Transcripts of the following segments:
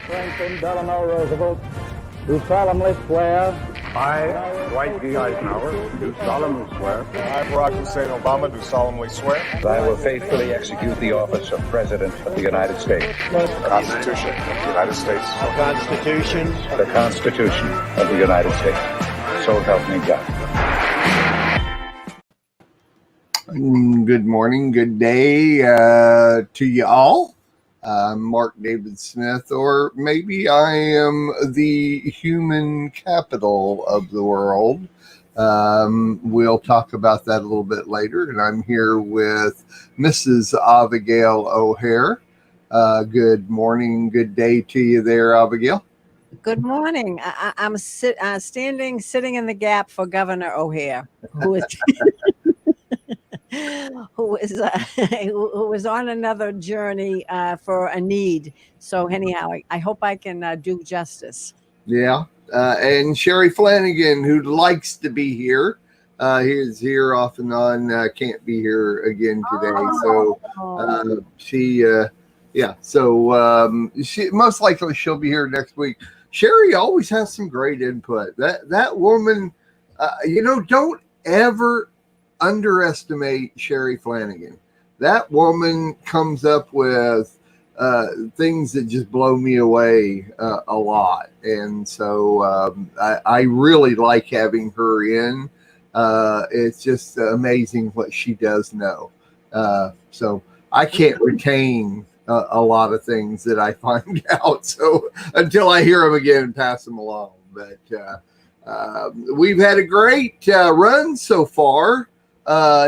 Franklin Delano Roosevelt, do solemnly swear. I, Dwight D. Eisenhower, do solemnly swear. I, Barack Hussein Obama, do solemnly swear. That I will faithfully execute the office of President of the United States. The Constitution of the United States. The Constitution. The Constitution of the United States. So help me God. Good morning, good day to you all. I'm Mark David Smith, or maybe I am the human capital of the world. We'll talk about that a little bit later. And I'm here with Mrs. Abigail O'Hare. Good morning, good day to you there, Abigail. Good morning. I'm sitting in the gap for Governor O'Hare, who is who is on another journey for a need. So anyhow, I hope I can do justice. Yeah. And Sherry Flanagan, who likes to be here. He's here off and on, can't be here again today. So she most likely she'll be here next week. Sherry always has some great input. That woman, don't ever underestimate Sherry Flanagan. That woman comes up with things that just blow me away a lot. And so I really like having her in. It's just amazing what she does know. So I can't retain a lot of things that I find out. So until I hear them again and pass them along. But we've had a great run so far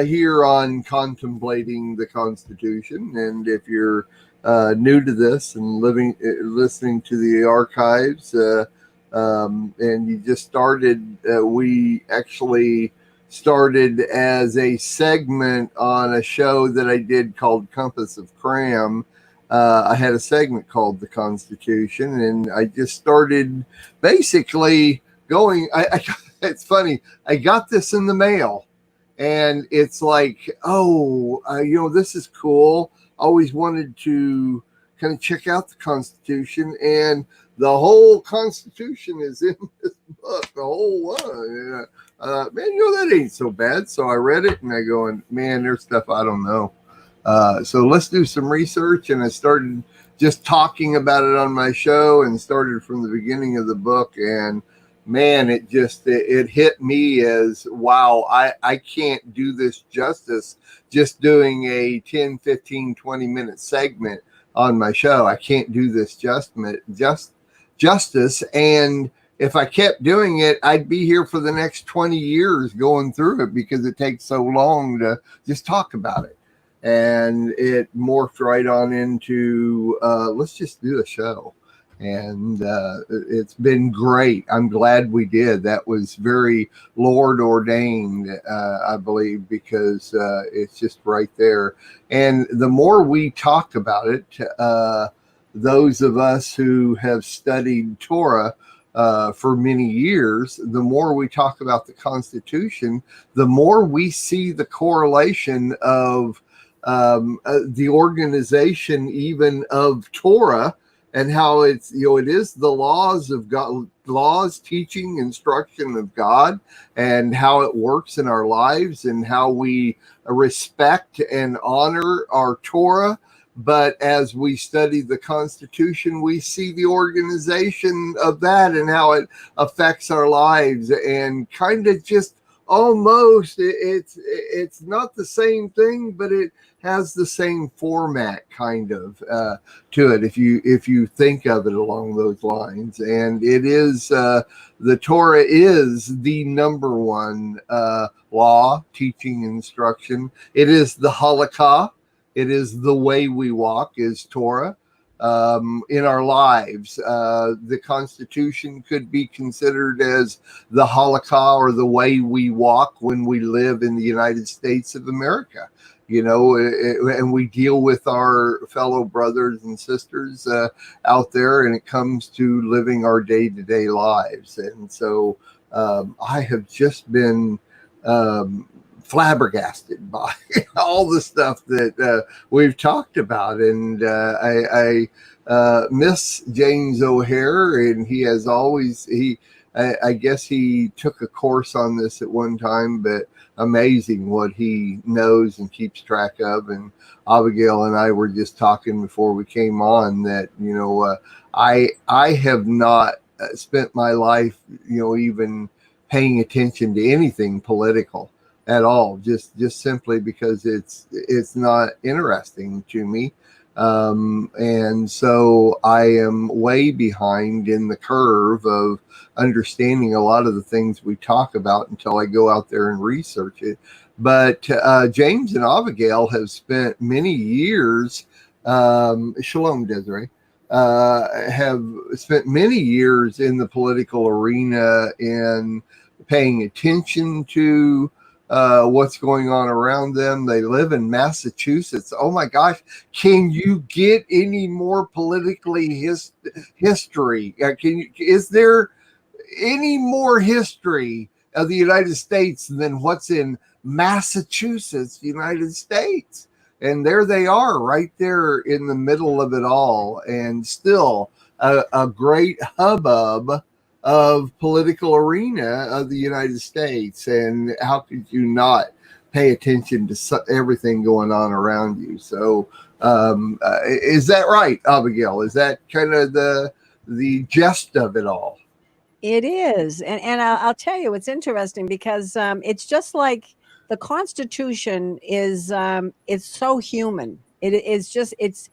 here on Contemplating the Constitution. And if you're new to this and listening to the archives, and you just started, we actually started as a segment on a show that I did called Compass of Cram. I had a segment called The Constitution, and I just started basically going. It's funny. I got this in the mail, and it's like, this is cool. Always wanted to kind of check out the Constitution, and the whole Constitution is in this book, the whole one. That ain't so bad. So I read it, and I go, man, there's stuff I don't know. So let's do some research. And I started just talking about it on my show and started from the beginning of the book. And man, it hit me as, wow, I can't do this justice just doing a 10, 15, 20 minute segment on my show. I can't do this justice. And if I kept doing it, I'd be here for the next 20 years going through it because it takes so long to just talk about it. And it morphed right on into, let's just do a show. And it's been great. I'm glad we did. That was very Lord ordained, I believe, because it's just right there. And the more we talk about it, those of us who have studied Torah for many years, the more we talk about the Constitution, the more we see the correlation of the organization even of Torah, and how it is the laws of God, laws, teaching, instruction of God, and how it works in our lives and how we respect and honor our Torah. But as we study the Constitution, we see the organization of that and how it affects our lives, and kind of just almost it's not the same thing, but it has the same format kind of to it if you think of it along those lines. And it is the Torah is the number one law, teaching, instruction. It is the halakha. It is the way we walk is Torah in our lives. The Constitution could be considered as the halakha, or the way we walk when we live in the United States of America. And we deal with our fellow brothers and sisters out there, and it comes to living our day-to-day lives. And so I have just been flabbergasted by all the stuff that we've talked about. And I miss James O'Hare, and he has always, I guess he took a course on this at one time, but amazing what he knows and keeps track of. And Abigail and I were just talking before we came on that, I have not spent my life, even paying attention to anything political at all, just simply because it's not interesting to me. And so I am way behind in the curve of understanding a lot of the things we talk about until I go out there and research it. But James and Abigail have spent many years, Shalom Desiree, have spent many years in the political arena and paying attention to what's going on around them. They live in Massachusetts. Oh my gosh, can you get any more politically history? Is there any more history of the United States than what's in Massachusetts, United States? And there they are, right there in the middle of it all, and still a great hubbub of political arena of the United States. And how could you not pay attention to everything going on around you? So is that right, Abigail? Is that kind of the gist of it all? It is. And I'll tell you, it's interesting because it's just like the Constitution is, it's so human. It's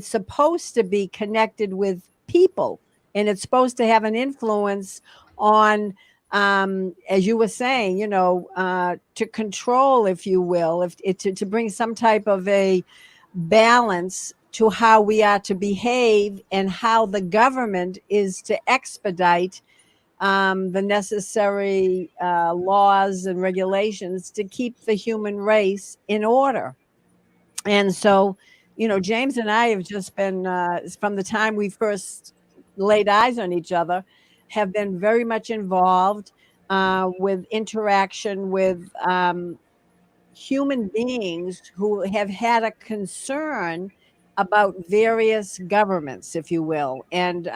supposed to be connected with people, and it's supposed to have an influence on, as you were saying, to control, if you will, to bring some type of a balance to how we are to behave and how the government is to expedite the necessary laws and regulations to keep the human race in order. And so, James and I have just been, from the time we first laid eyes on each other, have been very much involved with interaction with human beings who have had a concern about various governments, if you will, and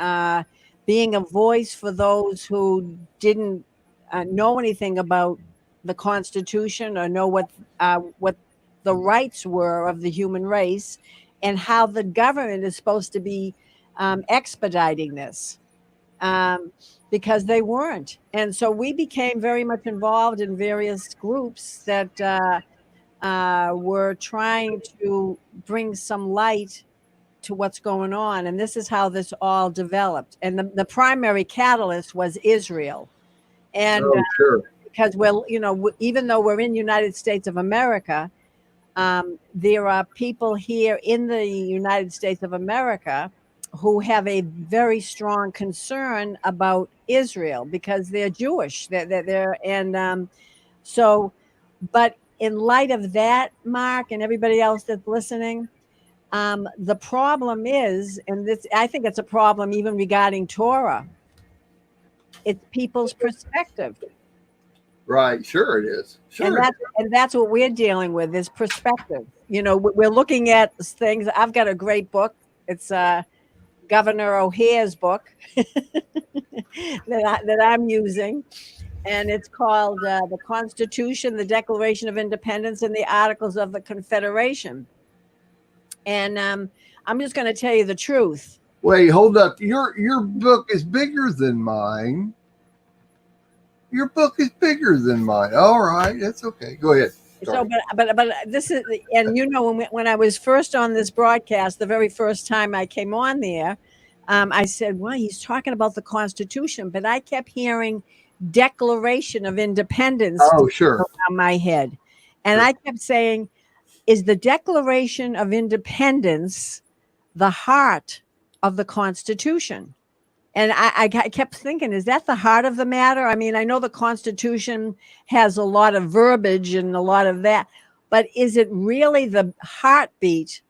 being a voice for those who didn't know anything about the Constitution or know what the rights were of the human race, and how the government is supposed to be expediting this, because they weren't. And so we became very much involved in various groups that were trying to bring some light to what's going on. And this is how this all developed. And the primary catalyst was Israel. And Sure. Because even though we're in United States of America, there are people here in the United States of America who have a very strong concern about Israel because they're Jewish. But in light of that, Mark, and everybody else that's listening, the problem is, and this, I think it's a problem even regarding Torah, it's people's perspective. Right. Sure it is. Sure. And that's what we're dealing with, is perspective. We're looking at things. I've got a great book. It's Governor O'Hare's book that I'm using. And it's called The Constitution, the Declaration of Independence, and the Articles of the Confederation. And I'm just going to tell you the truth. Wait, hold up. Your book is bigger than mine. Your book is bigger than mine. All right, that's okay. Go ahead. So, but this is, and when I was first on this broadcast, the very first time I came on there, I said, well, he's talking about the Constitution, but I kept hearing Declaration of Independence sure. around my head. And I kept saying, is the Declaration of Independence the heart of the Constitution? And I kept thinking, is that the heart of the matter? I mean, I know the Constitution has a lot of verbiage and a lot of that, but is it really the heartbeat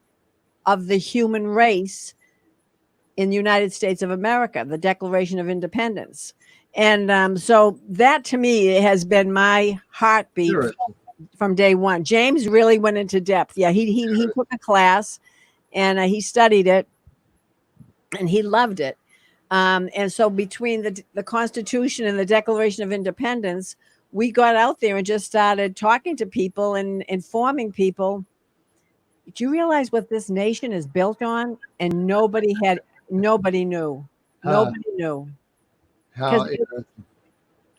of the human race in the United States of America, the Declaration of Independence? And so that, to me, has been my heartbeat. Sure. from day one. James really went into depth. Yeah, he took a class and he studied it, and he loved it. And so between the Constitution and the Declaration of Independence, we got out there and just started talking to people and informing people. Do you realize what this nation is built on? And nobody knew. Nobody knew. How Because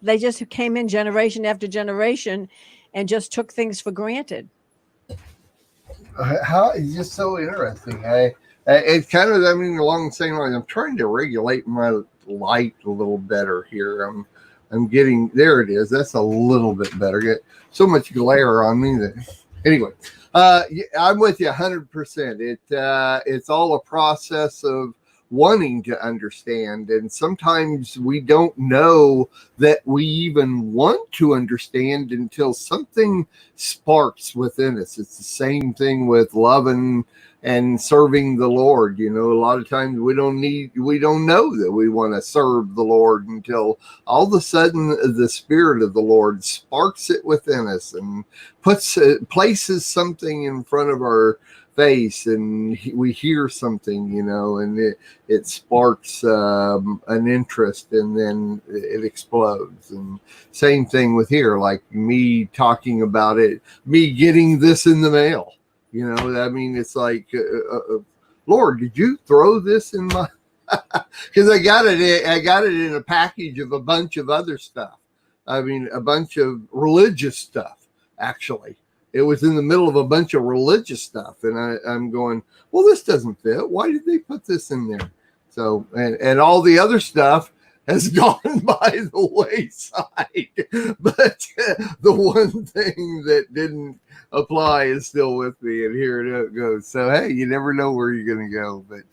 they just came in generation after generation and just took things for granted. how it's just so interesting. It's kind of, I mean, along the same lines. I'm trying to regulate my light a little better here. I'm getting, there it is. That's a little bit better. Get so much glare on me that anyway. I'm with you 100%. It's all a process of wanting to understand, and sometimes we don't know that we even want to understand until something sparks within us. It's the same thing with loving and serving the Lord. You know, a lot of times we don't know that we want to serve the Lord until all of a sudden the Spirit of the Lord sparks it within us and places something in front of our face, and we hear something, you know, and it sparks an interest, and then it explodes. And same thing with here, like me talking about it, me getting this in the mail, you know. I mean, it's like, Lord, did you throw this in my because I got it in a package of a bunch of other stuff. I mean, a bunch of religious stuff, actually. It was in the middle of a bunch of religious stuff. And I'm going, well, this doesn't fit. Why did they put this in there? So, and all the other stuff has gone by the wayside. But the one thing that didn't apply is still with me. And here it goes. So, hey, you never know where you're going to go. But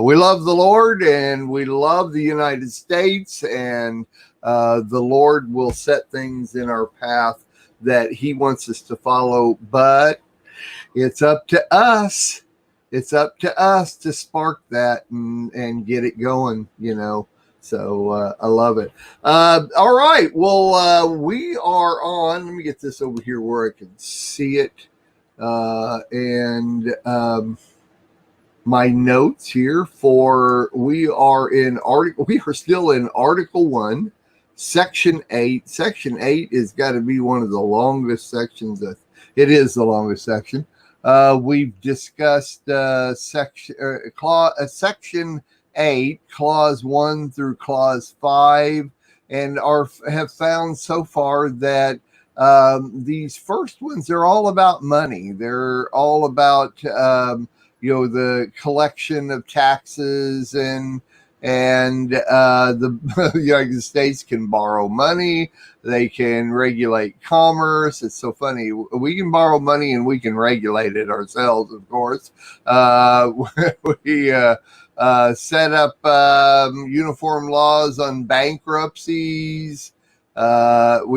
we love the Lord, and we love the United States. And the Lord will set things in our path that he wants us to follow, but it's up to us. It's up to us to spark that and get it going, you know. So I love it. All right. Well, we are on. Let me get this over here where I can see it. And my notes here we are still in Article 1. Section 8. Section 8 is got to be one of the longest sections. It is the longest section. We've discussed Section 8, Clause 1 through Clause 5, and have found so far that these first ones, they're all about money. They're all about the collection of taxes, and the United States can borrow money. They can regulate commerce. It's so funny. We can borrow money and we can regulate it ourselves, of course. We set up uniform laws on bankruptcies. We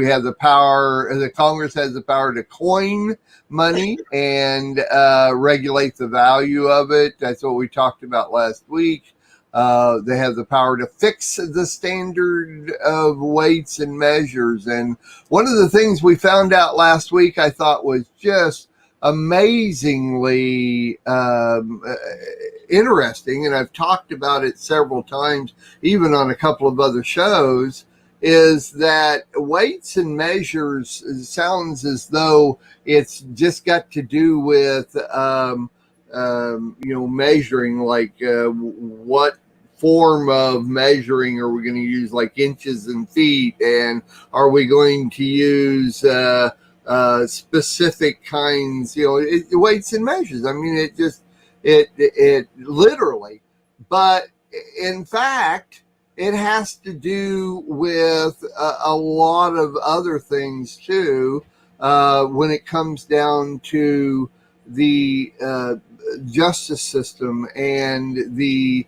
have the power, the Congress has the power to coin money and regulate the value of it. That's what we talked about last week. They have the power to fix the standard of weights and measures. And one of the things we found out last week, I thought was just amazingly interesting, and I've talked about it several times, even on a couple of other shows, is that weights and measures sounds as though it's just got to do with measuring, like what form of measuring are we going to use, like inches and feet, and are we going to use specific kinds, weights and measures. I mean, it literally, but in fact, it has to do with a lot of other things too, when it comes down to the justice system and the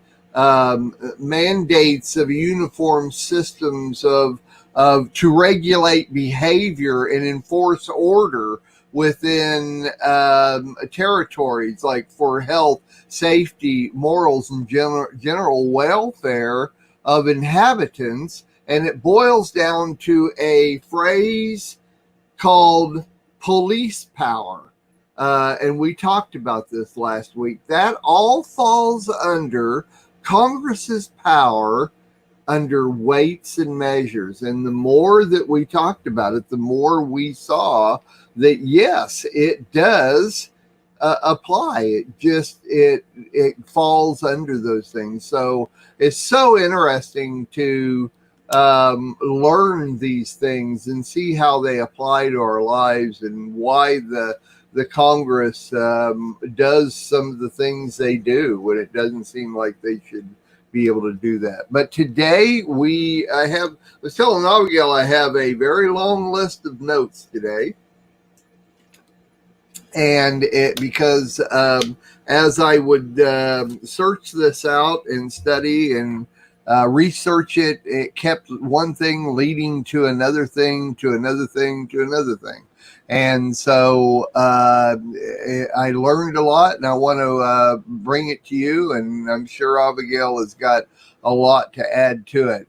mandates of uniform systems of to regulate behavior and enforce order within territories, like for health, safety, morals, and general welfare of inhabitants. And it boils down to a phrase called police power, and we talked about this last week, that all falls under Congress's power under weights and measures. And the more that we talked about it, the more we saw that, yes, it does apply. It falls under those things. So it's so interesting to learn these things and see how they apply to our lives, and why the Congress does some of the things they do when it doesn't seem like they should be able to do that. But today I was telling Abigail I have a very long list of notes today. And because as I would search this out and study and research it, it kept one thing leading to another thing, to another thing, to another thing. And so I learned a lot, and I want to bring it to you. And I'm sure Abigail has got a lot to add to it.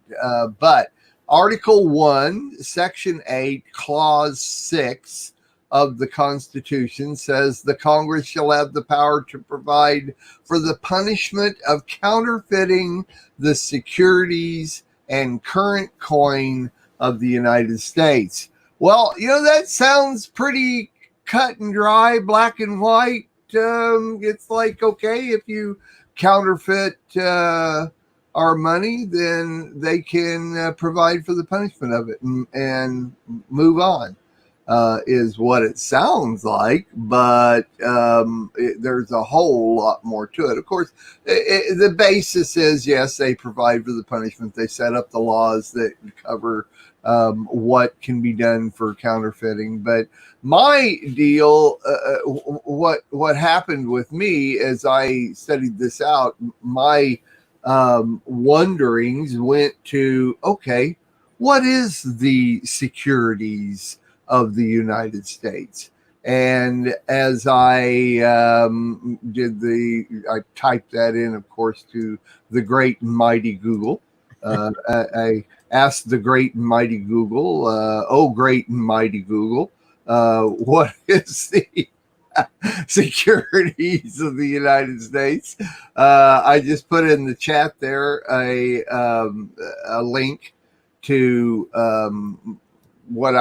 But Article 1, Section 8, Clause 6 of the Constitution says the Congress shall have the power to provide for the punishment of counterfeiting the securities and current coin of the United States. Well, that sounds pretty cut and dry, black and white. It's like, okay, if you counterfeit our money, then they can provide for the punishment of it and move on. Is what it sounds like, but there's a whole lot more to it. Of course, the basis is, yes, they provide for the punishment. They set up the laws that cover what can be done for counterfeiting. But my deal, what happened with me as I studied this out, my wonderings went to, okay, what is the securities of the United States? And as I I typed that in, of course, to the great and mighty Google. I asked the great and mighty Google, oh, great and mighty Google, what is the securities of the United States? I just put in the chat there a link to what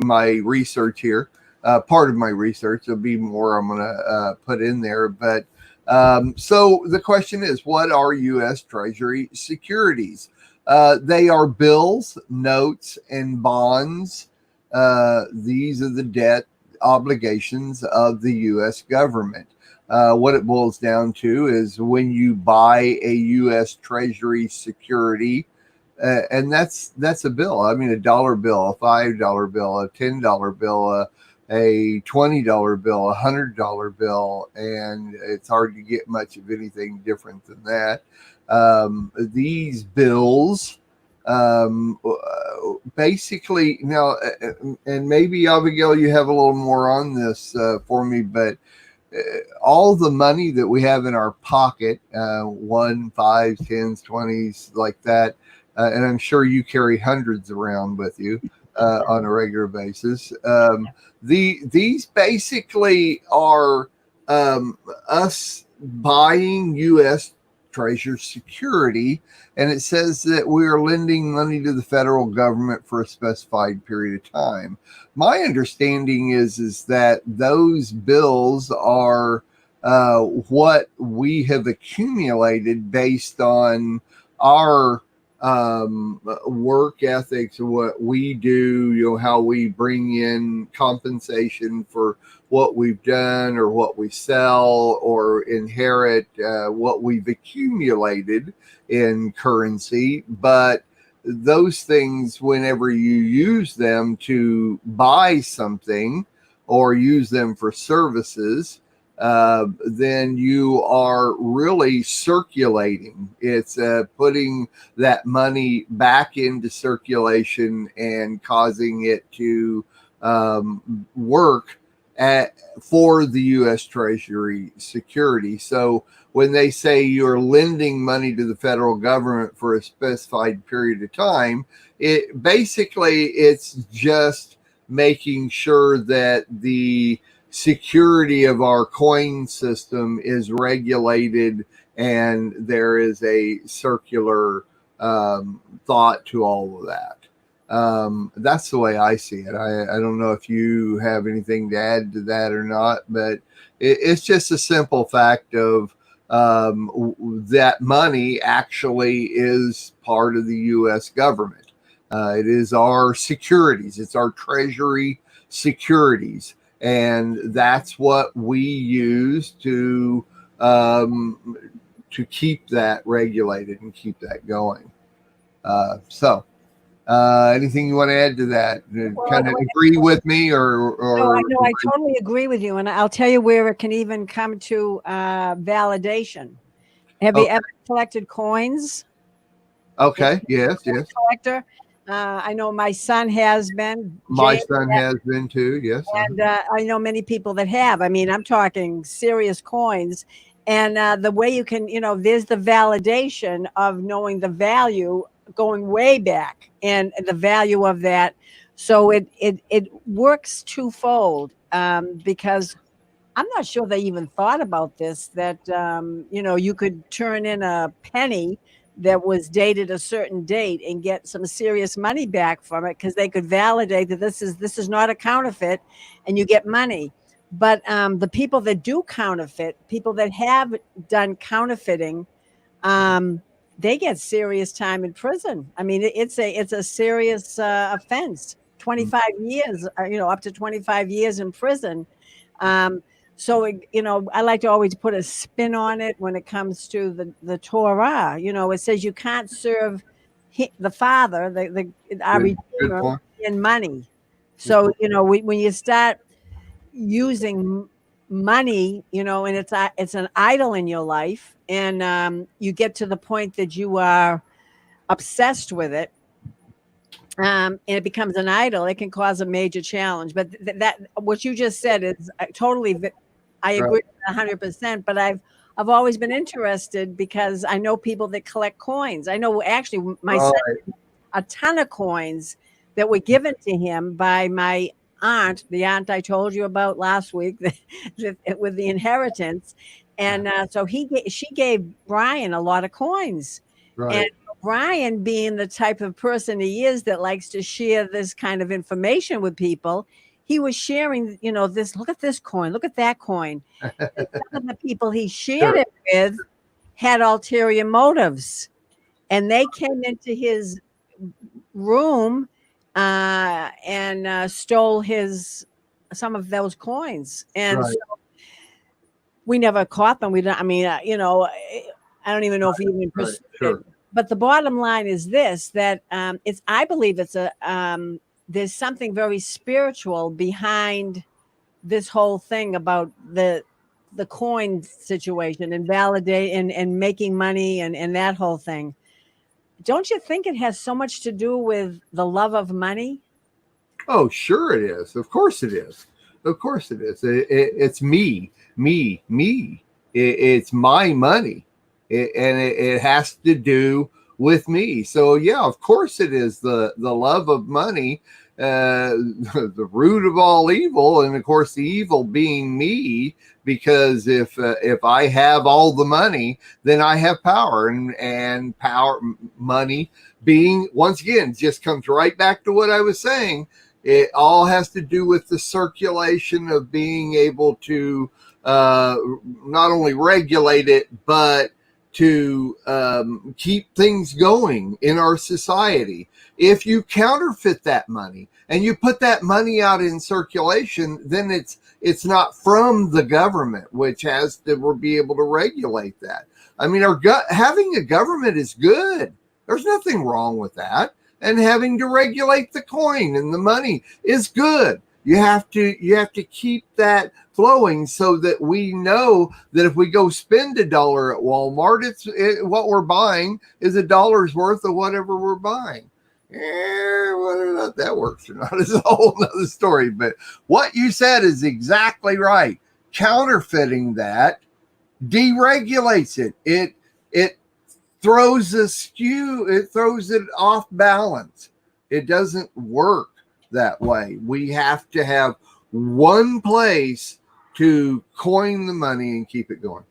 my research here, part of my research. There'll be more I'm going to put in there. But so the question is, what are U.S. Treasury securities? They are bills, notes, and bonds. These are the debt obligations of the U.S. government. What it boils down to is when you buy a U.S. Treasury security, and that's a bill. I mean, a dollar bill, a $5 bill, a $10 bill, a $20 bill, a $100 bill, and it's hard to get much of anything different than that. These bills, basically, now, and maybe Abigail, you have a little more on this for me, but all the money that we have in our pocket, 1, 5, 10s, 20s, like that, and I'm sure you carry hundreds around with you on a regular basis. These basically are us buying U.S. Treasury security, and it says that we are lending money to the federal government for a specified period of time. My understanding is that those bills are what we have accumulated based on our work ethics, what we do, how we bring in compensation for what we've done or what we sell or inherit, what we've accumulated in currency. But those things, whenever you use them to buy something or use them for services, then you are really circulating. It's putting that money back into circulation and causing it to work for the U.S. Treasury security. So when they say you're lending money to the federal government for a specified period of time, it's just making sure that the security of our coin system is regulated and there is a circular thought to all of that. That's the way I see it. I don't know if you have anything to add to that or not, but it's just a simple fact of that money actually is part of the U.S. government. It is our securities. It's our treasury securities. And that's what we use to keep that regulated and keep that going. Anything you want to add to that? Kind of agree with me, or no, I totally agree with you, and I'll tell you where it can even come to validation. Have you ever collected coins? Okay. Yes. Collector. I know my son has been. My son has been too. Yes. And I know many people that have. I mean, I'm talking serious coins. And the way you can, there's the validation of knowing the value going way back and the value of that. So it works twofold because I'm not sure they even thought about this, that, you could turn in a penny that was dated a certain date and get some serious money back from it because they could validate that this is not a counterfeit and you get money. But the people that do counterfeit, people that have done counterfeiting, they get serious time in prison. I mean, it's a serious offense. 25 years, up to 25 years in prison. So, I like to always put a spin on it when it comes to the Torah. It says you can't serve the Father, our Redeemer, in money. So, when you start using money, and it's an idol in your life, and you get to the point that you are obsessed with it, and it becomes an idol, it can cause a major challenge. But that what you just said is totally, I agree 100%. But I've always been interested because I know people that collect coins. I know actually my son a ton of coins that were given to him by my aunt, the aunt I told you about last week, with the inheritance. And so she gave Brian a lot of coins. Right. And Brian, being the type of person he is that likes to share this kind of information with people, he was sharing, this, look at this coin, look at that coin. And some of the people he shared it with had ulterior motives. And they came into his room and stole some of those coins. And so we never caught them. We don't, I mean, I don't even know if we even pursued it. But the bottom line is this, that I believe it's there's something very spiritual behind this whole thing about the coin situation and validate and making money and that whole thing. Don't you think it has so much to do with the love of money? Oh, sure it is. Of course it is. Of course it is. It's me. It's my money. And it has to do with me. So yeah, of course it is the love of money, the root of all evil, and of course the evil being me. Because if I have all the money, then I have power, and power, money being, once again, just comes right back to what I was saying. It all has to do with the circulation of being able to not only regulate it, but to keep things going in our society. If you counterfeit that money and you put that money out in circulation, then it's not from the government, which has to be able to regulate that. I mean, having a government is good. There's nothing wrong with that. And having to regulate the coin and the money is good. You have to keep that flowing so that we know that if we go spend $1 at Walmart, what we're buying is $1 worth of whatever we're buying. Whether or not that works or not is a whole nother story. But what you said is exactly right. Counterfeiting that deregulates it. It throws it off balance. It doesn't work that way. We have to have one place to coin the money and keep it going.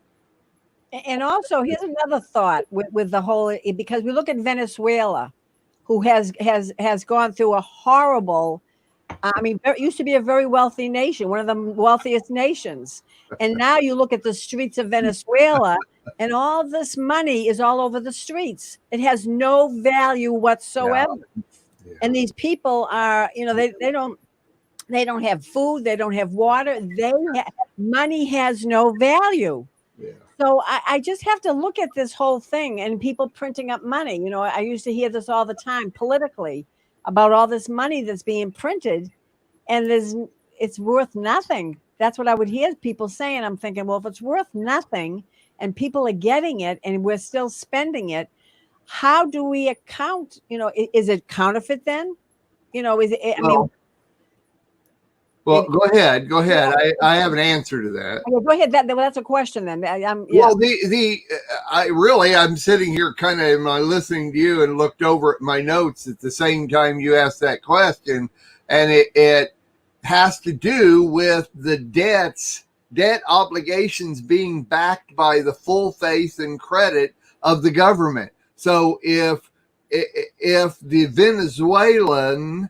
And also, here's another thought with the whole, because we look at Venezuela, who has gone through a horrible. I mean, it used to be a very wealthy nation, one of the wealthiest nations, and now you look at the streets of Venezuela, and all this money is all over the streets. It has no value whatsoever, and these people are, they don't have food, they don't have water, money has no value. Yeah. So I just have to look at this whole thing and people printing up money. I used to hear this all the time politically about all this money that's being printed, and it's worth nothing. That's what I would hear people saying. I'm thinking, well, if it's worth nothing and people are getting it and we're still spending it, how do we account? Is it counterfeit then? Is it? I mean. Well, go ahead. I have an answer to that. Okay, go ahead. That's a question then. Yeah. Well, I'm sitting here kind of, am I listening to you and looked over at my notes at the same time you asked that question, and it has to do with the debt obligations being backed by the full faith and credit of the government. So if the Venezuelan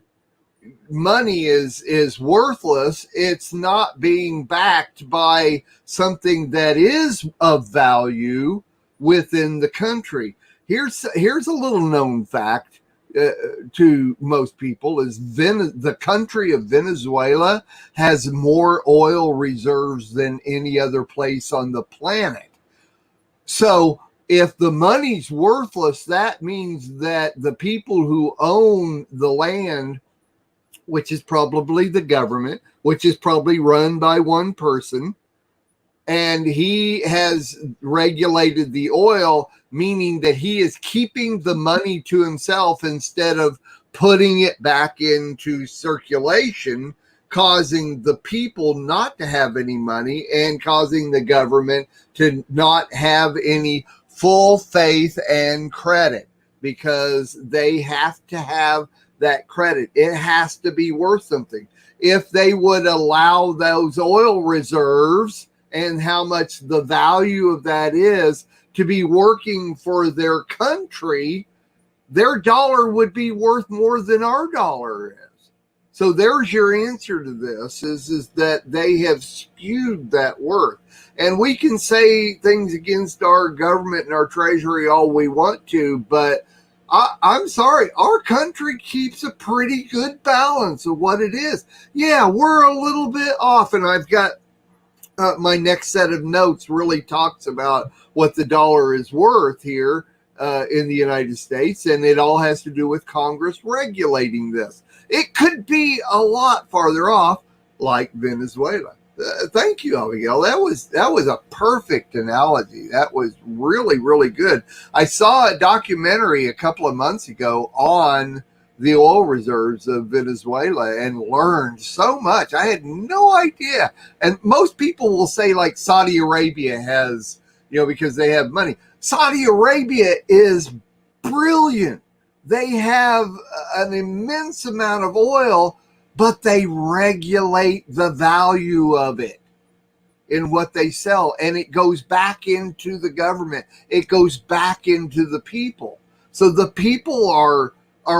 money is worthless, it's not being backed by something that is of value within the country. Here's a little known fact to most people is the country of Venezuela has more oil reserves than any other place on the planet. So if the money's worthless, that means that the people who own the land, which is probably the government, which is probably run by one person, and he has regulated the oil, meaning that he is keeping the money to himself instead of putting it back into circulation, causing the people not to have any money and causing the government to not have any full faith and credit, because they have to have that credit. It has to be worth something. If they would allow those oil reserves and how much the value of that is to be working for their country, their dollar would be worth more than our dollar is. So there's your answer to this, is that they have skewed that worth. And we can say things against our government and our treasury all we want to, but I'm sorry, our country keeps a pretty good balance of what it is. Yeah, we're a little bit off, and I've got my next set of notes really talks about what the dollar is worth here in the United States, and it all has to do with Congress regulating this. It could be a lot farther off, like Venezuela. Thank you, Abigail. That was a perfect analogy. That was really, really good. I saw a documentary a couple of months ago on the oil reserves of Venezuela and learned so much. I had no idea. And most people will say like Saudi Arabia has, because they have money. Saudi Arabia is brilliant. They have an immense amount of oil, but they regulate the value of it in what they sell. And it goes back into the government. It goes back into the people. So the people are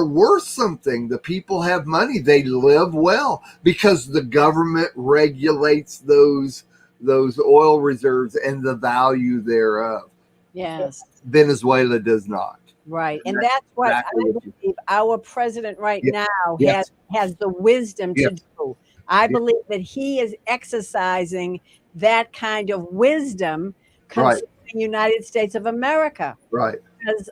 worth something. The people have money. They live well because the government regulates those oil reserves and the value thereof. Yes. Venezuela does not. Right. And that's what exactly I believe our president now has the wisdom to do. I believe that he is exercising that kind of wisdom concerning the United States of America. Right. Because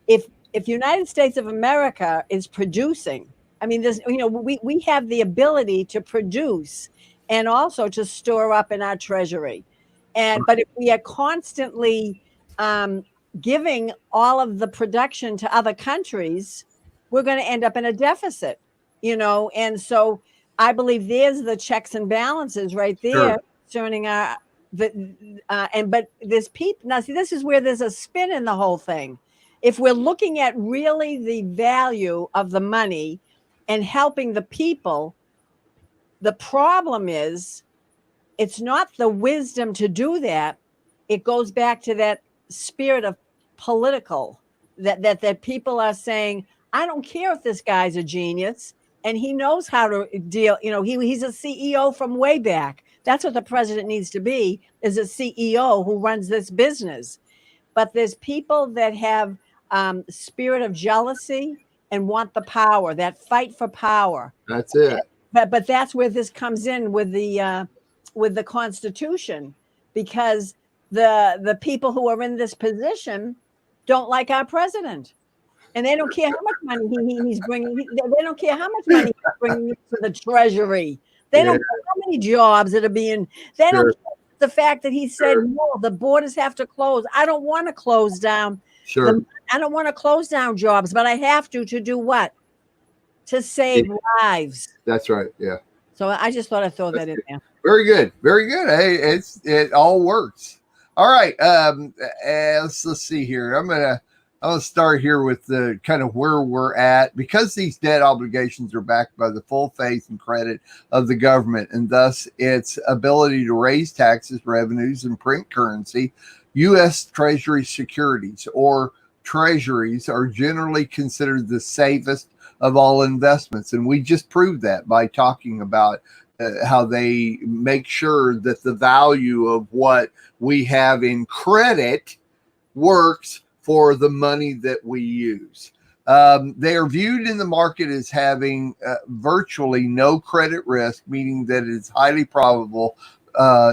if United States of America is producing, I mean, there's, we have the ability to produce and also to store up in our treasury. But if we are constantly giving all of the production to other countries, we're going to end up in a deficit, and so I believe there's the checks and balances right there concerning but there's people now. See, this is where there's a spin in the whole thing. If we're looking at really the value of the money and helping the people. The problem is, it's not the wisdom to do that. It goes back to that spirit of political that people are saying, I don't care if this guy's a genius and he knows how to deal. He's a CEO from way back. That's what the president needs to be, is a CEO who runs this business. But there's people that have spirit of jealousy and want the power, that fight for power. That's it. But that's where this comes in with the Constitution, because the people who are in this position don't like our president, and they don't care how much money he's bringing. They don't care how much money he's bringing to the Treasury. They don't care how many jobs that are being. They don't care the fact that he said, no, the borders have to close. I don't want to close down. I don't want to close down jobs, but I have to do what? To save lives. That's right. Yeah. So I just thought I'd throw that in there. Very good. Very good. Hey, it all works. All right. Let's see here. I'm gonna start here with the kind of where we're at, because these debt obligations are backed by the full faith and credit of the government, and thus its ability to raise taxes, revenues, and print currency. U.S. Treasury securities, or treasuries, are generally considered the safest of all investments. And we just proved that by talking about how they make sure that the value of what we have in credit works for the money that we use. They are viewed in the market as having virtually no credit risk, meaning that it's highly probable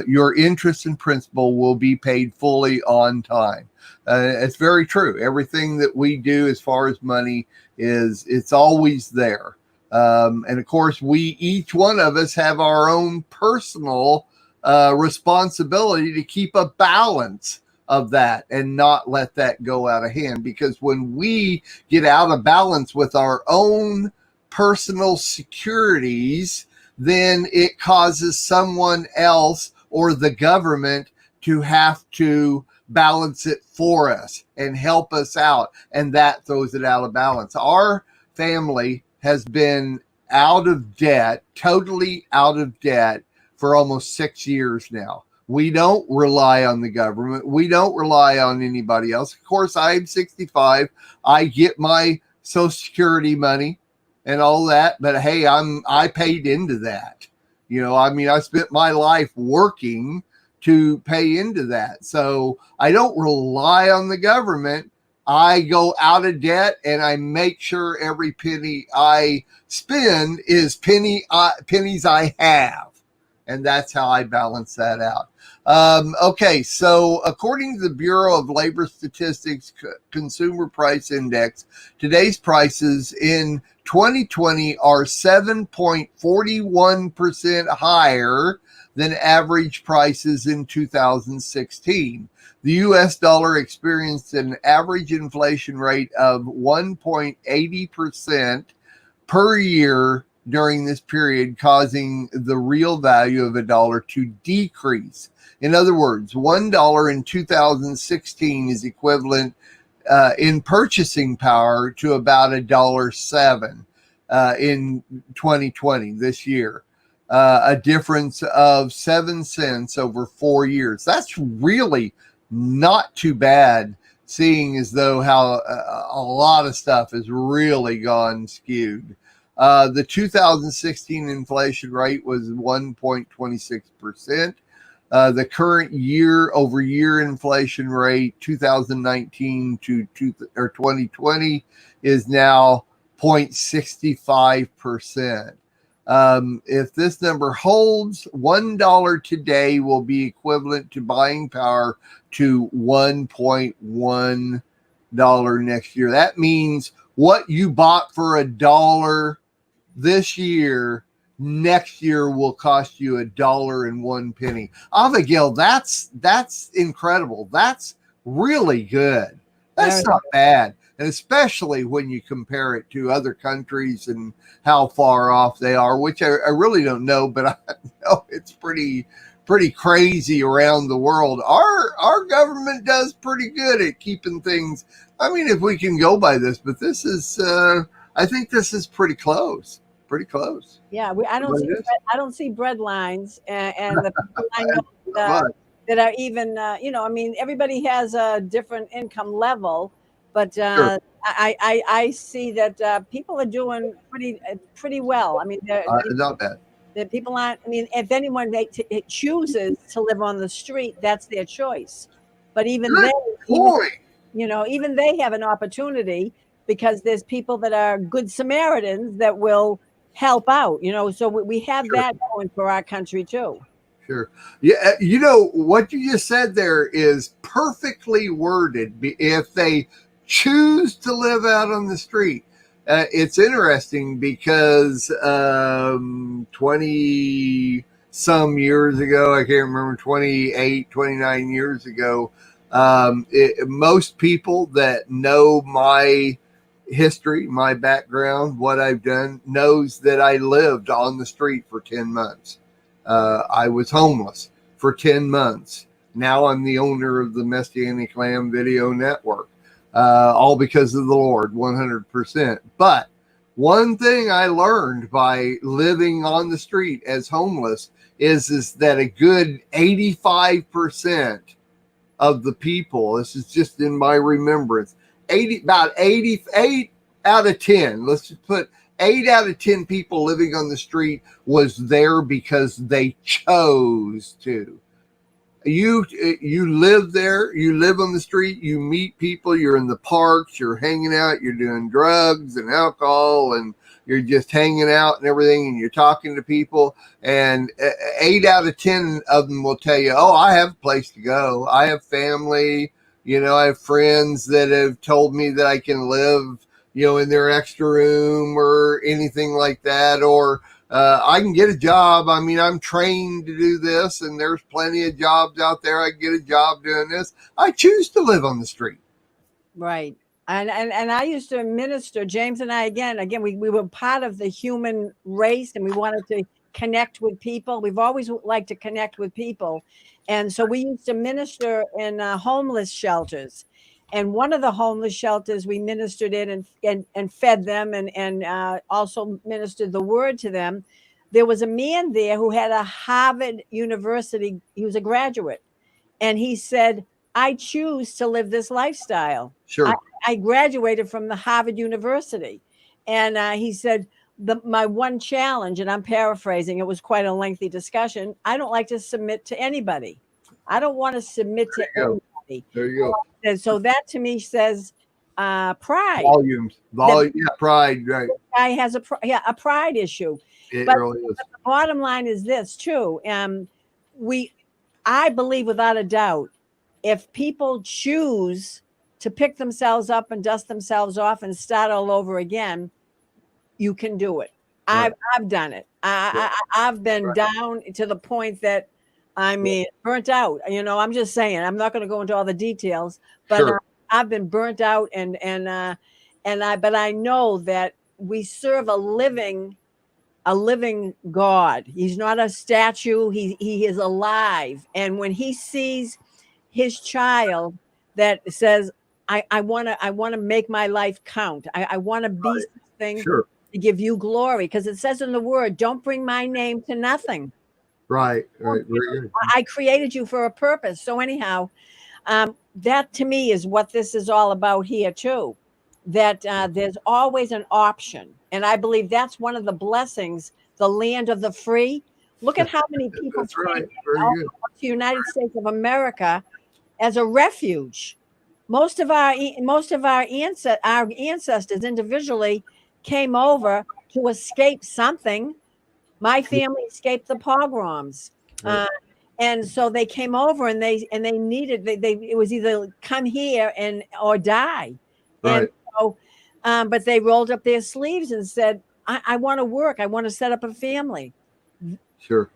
your interest and principal will be paid fully on time. It's very true. Everything that we do as far as money it's always there. And of course, each one of us have our own personal responsibility to keep a balance of that and not let that go out of hand. Because when we get out of balance with our own personal securities, then it causes someone else or the government to have to balance it for us and help us out, and that throws it out of balance. Our family has been out of debt, totally out of debt, for almost 6 years now. We don't rely on the government. We don't rely on anybody else. Of course, I'm 65. I get my Social Security money and all that, but hey, I paid into that. I spent my life working to pay into that. So I don't rely on the government. I go out of debt and I make sure every penny I spend is pennies I have. And that's how I balance that out. Okay, so according to the Bureau of Labor Statistics Consumer Price Index, today's prices in 2020 are 7.41% higher than average prices in 2016. The U.S. dollar experienced an average inflation rate of 1.80% per year during this period, causing the real value of a dollar to decrease. In other words, $1 in 2016 is equivalent in purchasing power to about $1.07 in 2020, this year. A difference of 7 cents over 4 years. That's really not too bad, seeing as though how a lot of stuff has really gone skewed. The 2016 inflation rate was 1.26%. The current year-over-year inflation rate, 2019 to 2020, is now 0.65%. If this number holds, $1 today will be equivalent to buying power to $1.1 next year. That means what you bought for $1 this year, next year will cost you $1.01. Abigail, that's incredible. That's really good. That's not bad. And especially when you compare it to other countries and how far off they are, which I really don't know, but I know it's pretty crazy around the world. Our government does pretty good at keeping things. I mean, if we can go by this, but this is I think this is pretty close. Pretty close. Yeah, What it is. I don't see bread lines, and the people I know But that are even I mean, everybody has a different income level, but sure, I see that people are doing pretty well. I mean, not bad. the people aren't. I mean, if anyone chooses to live on the street, that's their choice. But Good point. even they have an opportunity because there's people that are good Samaritans that will help out. So we have Sure. that going for our country too. Sure. Yeah, you know what you just said there is perfectly worded. If they choose to live out on the street, it's interesting because 20 some years ago, I can't remember, 28, 29 years ago, most people that know my history, my background, what I've done, knows that I lived on the street for 10 months. I was homeless for 10 months. Now I'm the owner of the Messianic Lamb Video Network, all because of the Lord, 100%. But one thing I learned by living on the street as homeless is that a good 85% of the people, this is just in my remembrance, about 88 out of 10, let's just put 8 out of 10 people living on the street was there because they chose to. You live there, you live on the street, you meet people, you're in the parks, you're hanging out, you're doing drugs and alcohol, and you're just hanging out and everything, and you're talking to people, and 8 out of 10 of them will tell you, oh, I have a place to go, I have family, I have friends that have told me that I can live in their extra room or anything like that, or I can get a job. I mean, I'm trained to do this, and there's plenty of jobs out there. I can get a job doing this. I choose to live on the street. Right. And I used to minister, James and I, again, we were part of the human race, and we wanted to connect with people. We've always liked to connect with people. And so we used to minister in homeless shelters. And one of the homeless shelters we ministered in and fed them and also ministered the word to them. There was a man there who had a Harvard University. He was a graduate. And he said, I choose to live this lifestyle. Sure. I graduated from the Harvard University. And he said, my one challenge, and I'm paraphrasing, it was quite a lengthy discussion. I don't like to submit to anybody. I don't want to submit to anybody. There you go. And so that to me says pride. Volumes. Yeah, pride, right. Guy has a pride issue. It but, really is. but the bottom line is this too. I believe without a doubt, if people choose to pick themselves up and dust themselves off and start all over again, you can do it. Right. I've done it. I've been down to the point that, I mean, burnt out. I'm just saying. I'm not going to go into all the details, but Sure. I've been burnt out, but I know that we serve a living God. He's not a statue. He is alive, and when he sees his child that says, I want to make my life count. I want to be something Sure. to give you glory, because it says in the word, don't bring my name to nothing. Right. Very good. I created you for a purpose. So anyhow, that to me is what this is all about here too, that there's always an option. And I believe that's one of the blessings, the land of the free. Look at how many people That's right. came Very good. to the United States of America as a refuge. Most of our ancestors individually came over to escape something. My family escaped the pogroms, and so they came over, and they needed it was either come here or die, Right. and so, but they rolled up their sleeves and said, I want to work. I want to set up a family. Sure.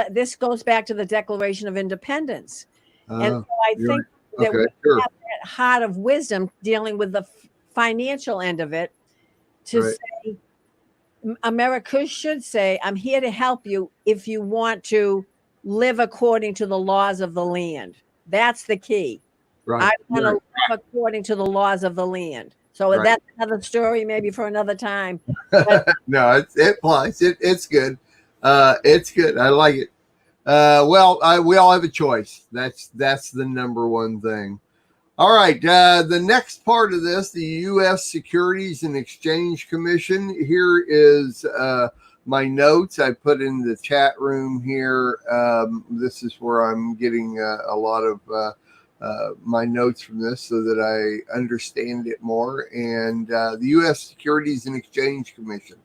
This goes back to the Declaration of Independence, and so I think that we sure. have that heart of wisdom dealing with the financial end of it to say, America should say, I'm here to help you if you want to live according to the laws of the land. That's the key. Right. I want to live according to the laws of the land. So Right. that's another story, maybe for another time. But No, it applies. It's good. It's good. I like it. We all have a choice. That's the number one thing. All right. The next part of this, the U.S. Securities and Exchange Commission. Here is my notes I put in the chat room here. This is where I'm getting a lot of my notes from this so that I understand it more. And the U.S. Securities and Exchange Commission.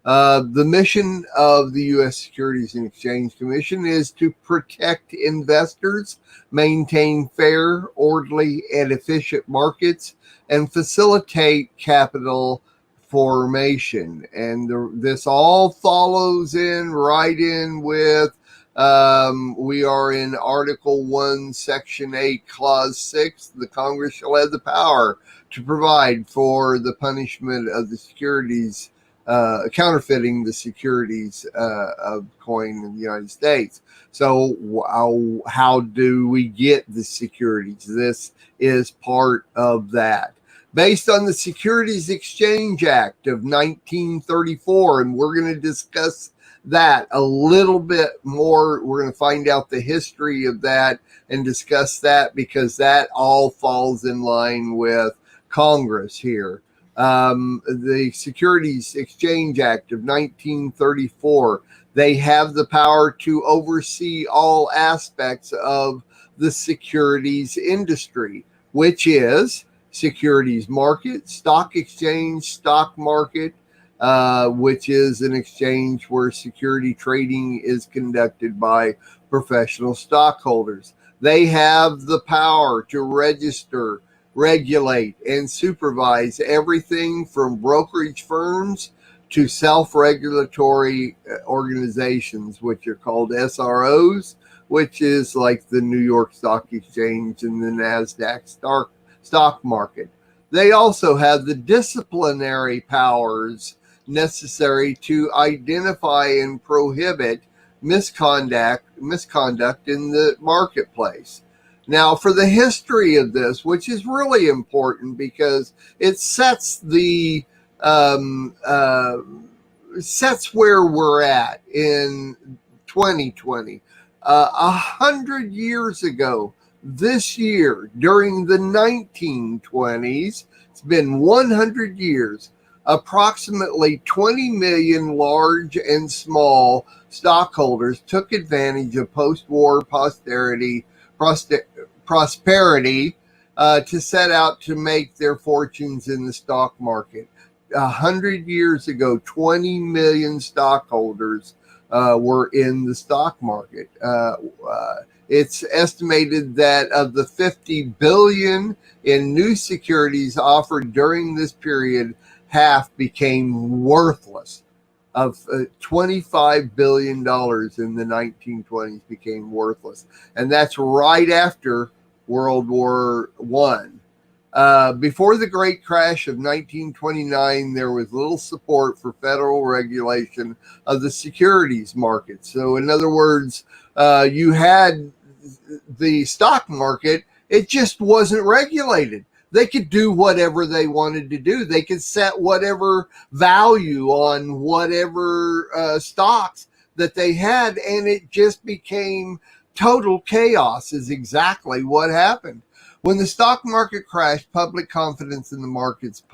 The mission of the U.S. Securities and Exchange Commission is to protect investors, maintain fair, orderly, and efficient markets, and facilitate capital formation. And this all follows right in with we are in Article 1, Section 8, Clause 6. The Congress shall have the power to provide for the punishment of the securities counterfeiting the securities of coin in the United States. So how do we get the securities? This is part of that. Based on the Securities Exchange Act of 1934, and we're going to discuss that a little bit more. We're going to find out the history of that and discuss that because that all falls in line with Congress here. The Securities Exchange Act of 1934, they have the power to oversee all aspects of the securities industry, which is securities market, stock exchange, stock market, which is an exchange where security trading is conducted by professional stockholders. They have the power to register, regulate, and supervise everything from brokerage firms to self-regulatory organizations, which are called SROs, which is like the New York Stock Exchange and the NASDAQ stock market. They also have the disciplinary powers necessary to identify and prohibit misconduct in the marketplace. Now, for the history of this, which is really important because it sets sets where we're at in 2020. 100 years ago, this year, during the 1920s, it's been 100 years, approximately 20 million large and small stockholders took advantage of post-war prosperity to set out to make their fortunes in the stock market. 100 years ago, 20 million stockholders were in the stock market. It's estimated that of the 50 billion in new securities offered during this period, half became worthless. Of $25 billion in the 1920s became worthless. And that's right after World War I. Before the great crash of 1929, there was little support for federal regulation of the securities market. So in other words, you had the stock market, it just wasn't regulated. They could do whatever they wanted to do. They could set whatever value on whatever stocks that they had, and it just became total chaos is exactly what happened. When the stock market crashed, public confidence in the markets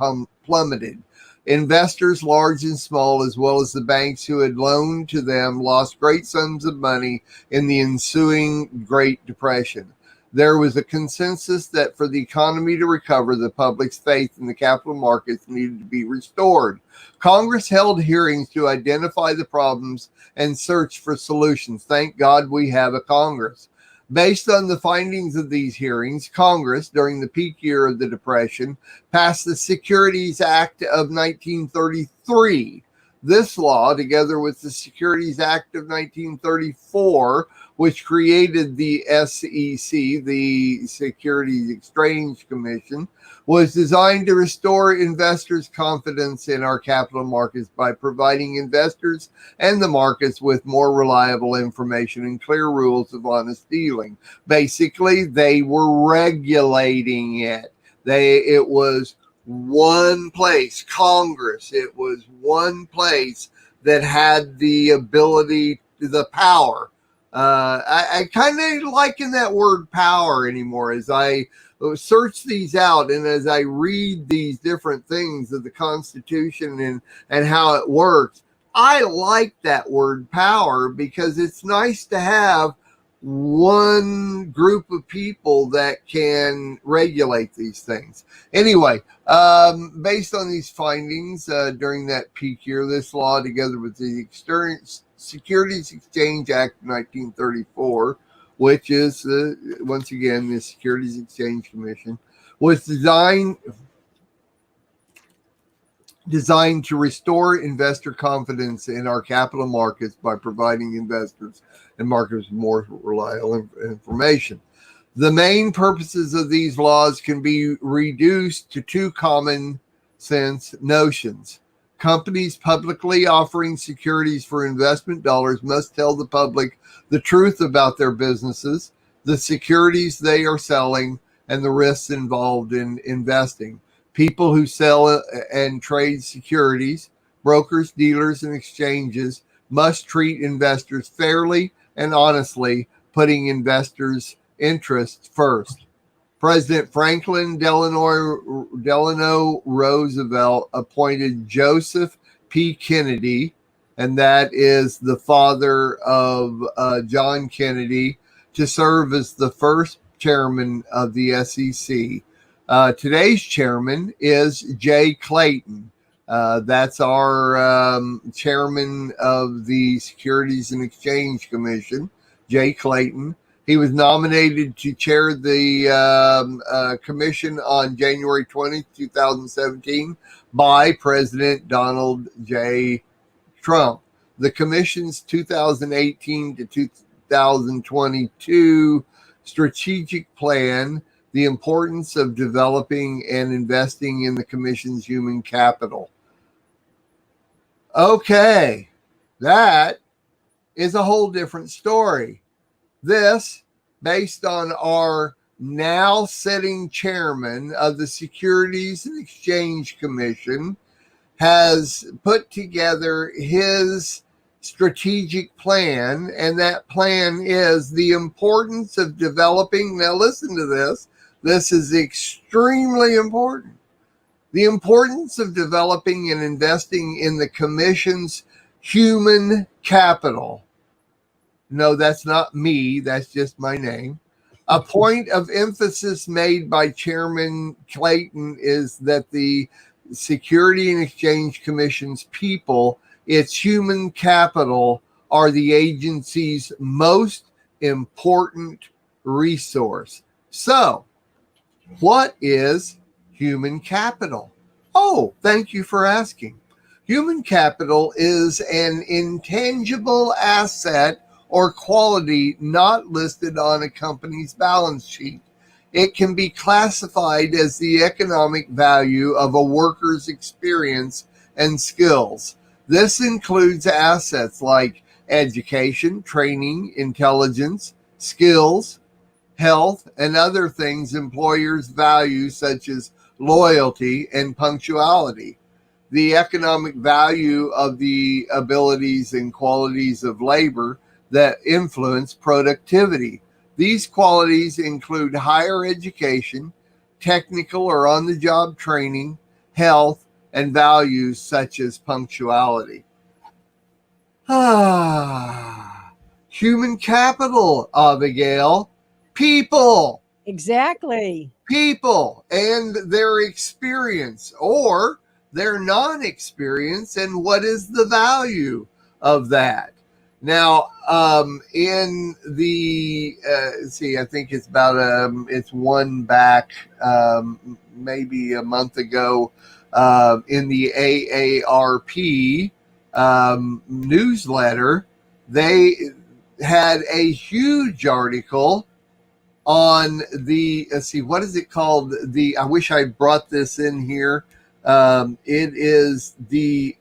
plummeted. Investors, large and small, as well as the banks who had loaned to them, lost great sums of money in the ensuing Great Depression. There was a consensus that for the economy to recover, the public's faith in the capital markets needed to be restored. Congress held hearings to identify the problems and search for solutions. Thank God we have a Congress. Based on the findings of these hearings, Congress, during the peak year of the Depression, passed the Securities Act of 1933. This law, together with the Securities Act of 1934, which created the SEC, the Securities Exchange Commission, was designed to restore investors' confidence in our capital markets by providing investors and the markets with more reliable information and clear rules of honest dealing. Basically, they were regulating it. It was one place, Congress. It was one place that had the ability, the power. I kind of liken that word power anymore as I search these out and as I read these different things of the Constitution and how it works. I like that word power because it's nice to have one group of people that can regulate these things. Anyway, based on these findings during that peak year, this law, together with the Securities Exchange Act of 1934, which is, once again, the Securities Exchange Commission, was designed to restore investor confidence in our capital markets by providing investors and marketers with more reliable information. The main purposes of these laws can be reduced to two common sense notions. Companies publicly offering securities for investment dollars must tell the public the truth about their businesses, the securities they are selling, and the risks involved in investing. People who sell and trade securities, brokers, dealers, and exchanges must treat investors fairly and honestly, putting investors' interests first. President Franklin Delano Roosevelt appointed Joseph P. Kennedy, and that is the father of John Kennedy, to serve as the first chairman of the SEC. Today's chairman is Jay Clayton. That's our chairman of the Securities and Exchange Commission, Jay Clayton. He was nominated to chair the commission on January 20th, 2017 by President Donald J. Trump. The commission's 2018 to 2022 strategic plan, the importance of developing and investing in the commission's human capital. Okay, that is a whole different story. This, based on our now sitting chairman of the Securities and Exchange Commission, has put together his strategic plan, and that plan is the importance of developing. Now, listen to this. This is extremely important. The importance of developing and investing in the commission's human capital. No, that's not me. That's just my name. A point of emphasis made by Chairman Clayton is that the Security and Exchange Commission's people, its human capital, are the agency's most important resource. So, what is human capital? Oh, thank you for asking. Human capital is an intangible asset or quality not listed on a company's balance sheet. It can be classified as the economic value of a worker's experience and skills. This includes assets like education, training, intelligence, skills, health, and other things employers value, such as loyalty and punctuality. The economic value of the abilities and qualities of labor that influence productivity. These qualities include higher education, technical or on-the-job training, health, and values such as punctuality. Human capital, Abigail. People. Exactly. People and their experience or their non-experience, and what is the value of that. Now, in the, I think it's about, it's one back, maybe a month ago, in the AARP newsletter, they had a huge article on the, what is it called? I wish I brought this in here. It is the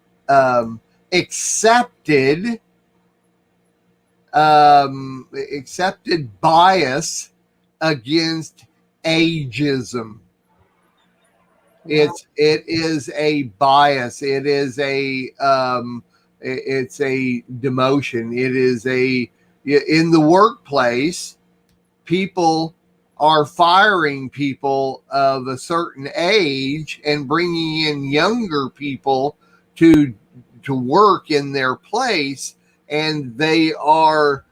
accepted bias against ageism. It is a bias. It's a demotion. It is in the workplace, people are firing people of a certain age and bringing in younger people to work in their place, and they are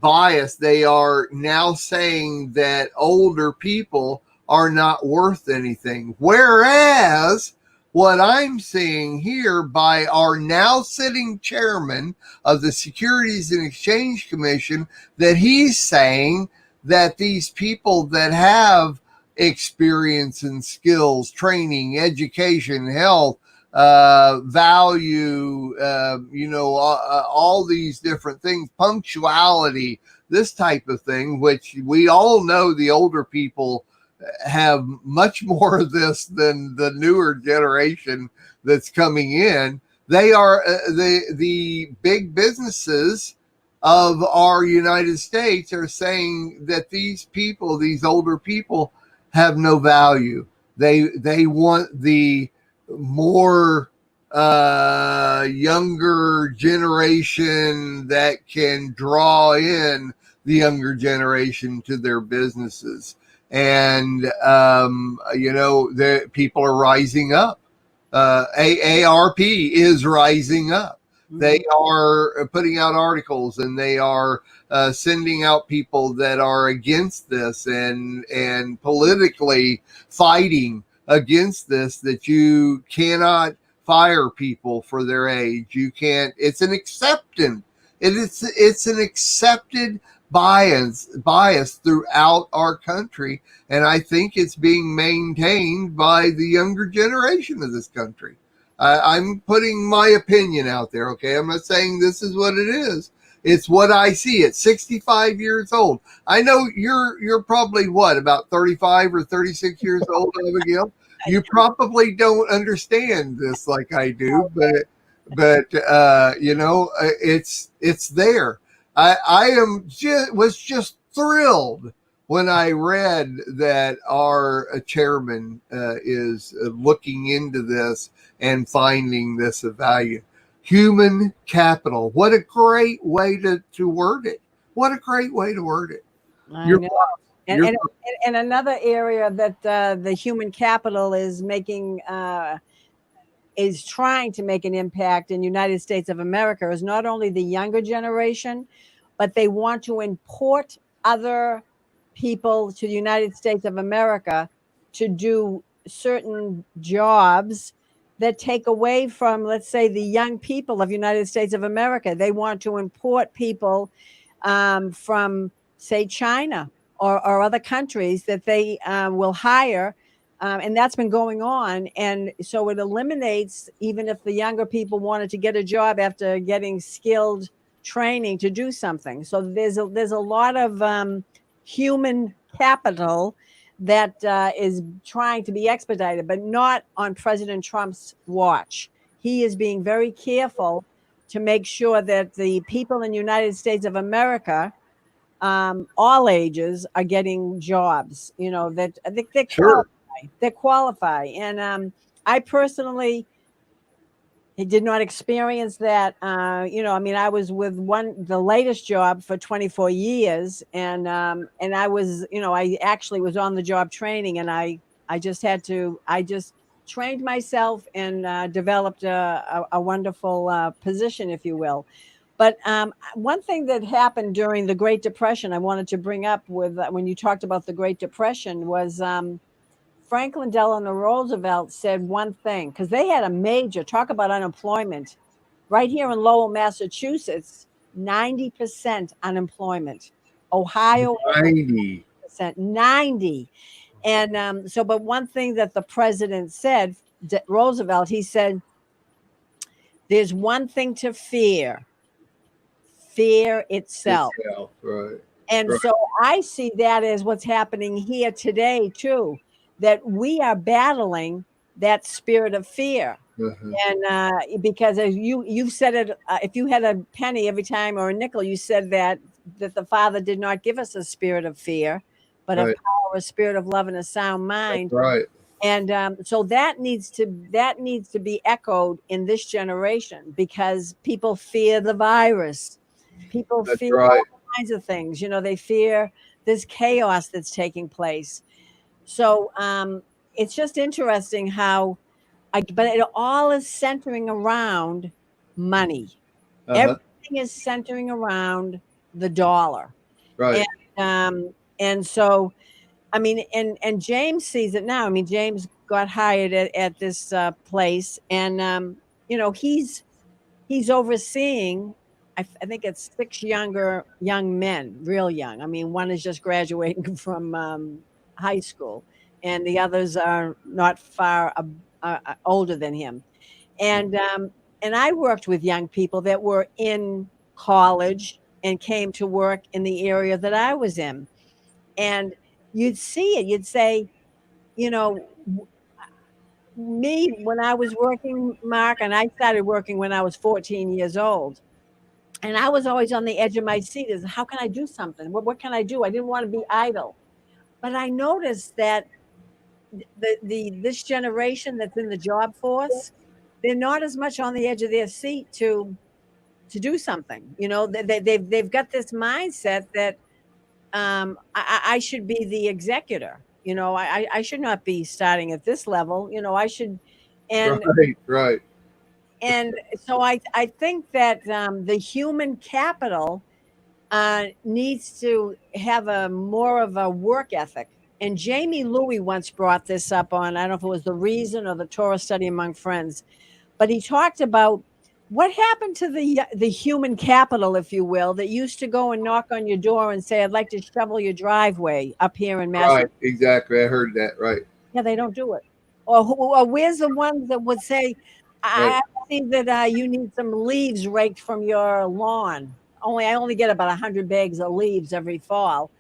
biased. They are now saying that older people are not worth anything. Whereas what I'm seeing here by our now sitting chairman of the Securities and Exchange Commission, that he's saying that these people that have experience and skills, training, education, health, value, all these different things, punctuality, this type of thing, which we all know the older people have much more of this than the newer generation that's coming in. They are the big businesses of our United States are saying that these people, these older people, have no value. They want the more younger generation that can draw in the younger generation to their businesses. And the people are rising up. AARP is rising up. They are putting out articles, and they are sending out people that are against this and politically fighting against this, that you cannot fire people for their age. You can't. It's an acceptance. It's an accepted bias throughout our country, and I think it's being maintained by the younger generation of this country. I'm putting my opinion out there, okay? I'm not saying this is what it is. It's what I see at 65 years old. I know you're probably about 35 or 36 years old, Abigail. You probably don't understand this like I do, but it's there. Was just thrilled when I read that our chairman is looking into this and finding this of value. Human capital. What a great way to word it. What a great way to word it. I know. And another area that the human capital is making is trying to make an impact in the United States of America is not only the younger generation, but they want to import other people to the United States of America to do certain jobs that take away from, let's say, the young people of United States of America. They want to import people from, say, China or other countries that they will hire. And that's been going on. And so it eliminates, even if the younger people wanted to get a job after getting skilled training to do something. So there's a lot of human capital that is trying to be expedited, but not on President Trump's watch. He is being very careful to make sure that the people in the United States of America, all ages, are getting jobs, that they Sure. They qualify. And I personally did not experience that. I was with the latest job for 24 years, and I was, I actually was on the job training, and I just trained myself and developed a wonderful position, if you will. But one thing that happened during the Great Depression, I wanted to bring up with when you talked about the Great Depression, was Franklin Delano Roosevelt said one thing, because they had a major talk about unemployment right here in Lowell, Massachusetts, 90% unemployment. Ohio, 90. 90. And but one thing that the president said, Roosevelt, he said, there's one thing to fear itself. Right. And right. So I see that as what's happening here today, too, that we are battling that spirit of fear. And because as you've said it, if you had a penny every time or a nickel, you said that the Father did not give us a spirit of fear, but Right. a power, a spirit of love, and a sound mind. That's right. And so that needs to be echoed in this generation, because people fear the virus, people That's fear right. all kinds of things. They fear this chaos that's taking place. So it's just interesting how, but it all is centering around money. Uh-huh. Everything is centering around the dollar, Right. and so I mean, and James sees it now. I mean, James got hired at this place, and he's overseeing. I think it's 6 young men, real young. I mean, one is just graduating from high school, and the others are not far older than him. And I worked with young people that were in college and came to work in the area that I was in, and you'd see it. You'd say, you know, me when I was working, Mark, and I started working when I was 14 years old. And I was always on the edge of my seat is how can I do something? What can I do? I didn't want to be idle. But I noticed that this generation that's in the job force, they're not as much on the edge of their seat to do something. They've got this mindset that I should be the executor. I should not be starting at this level. I should, and Right. Right. and so I think that the human capital needs to have a more of a work ethic. And Jamie Louie once brought this up on, I don't know if it was The Reason or the Torah Study Among Friends, but he talked about what happened to the human capital, if you will, that used to go and knock on your door and say, "I'd like to shovel your driveway up here in Right. Massachusetts." Exactly. I heard that. Right. Yeah, they don't do it. Or where's the ones that would say, Right. "I see that you need some leaves raked from your lawn." I only get about 100 bags of leaves every fall.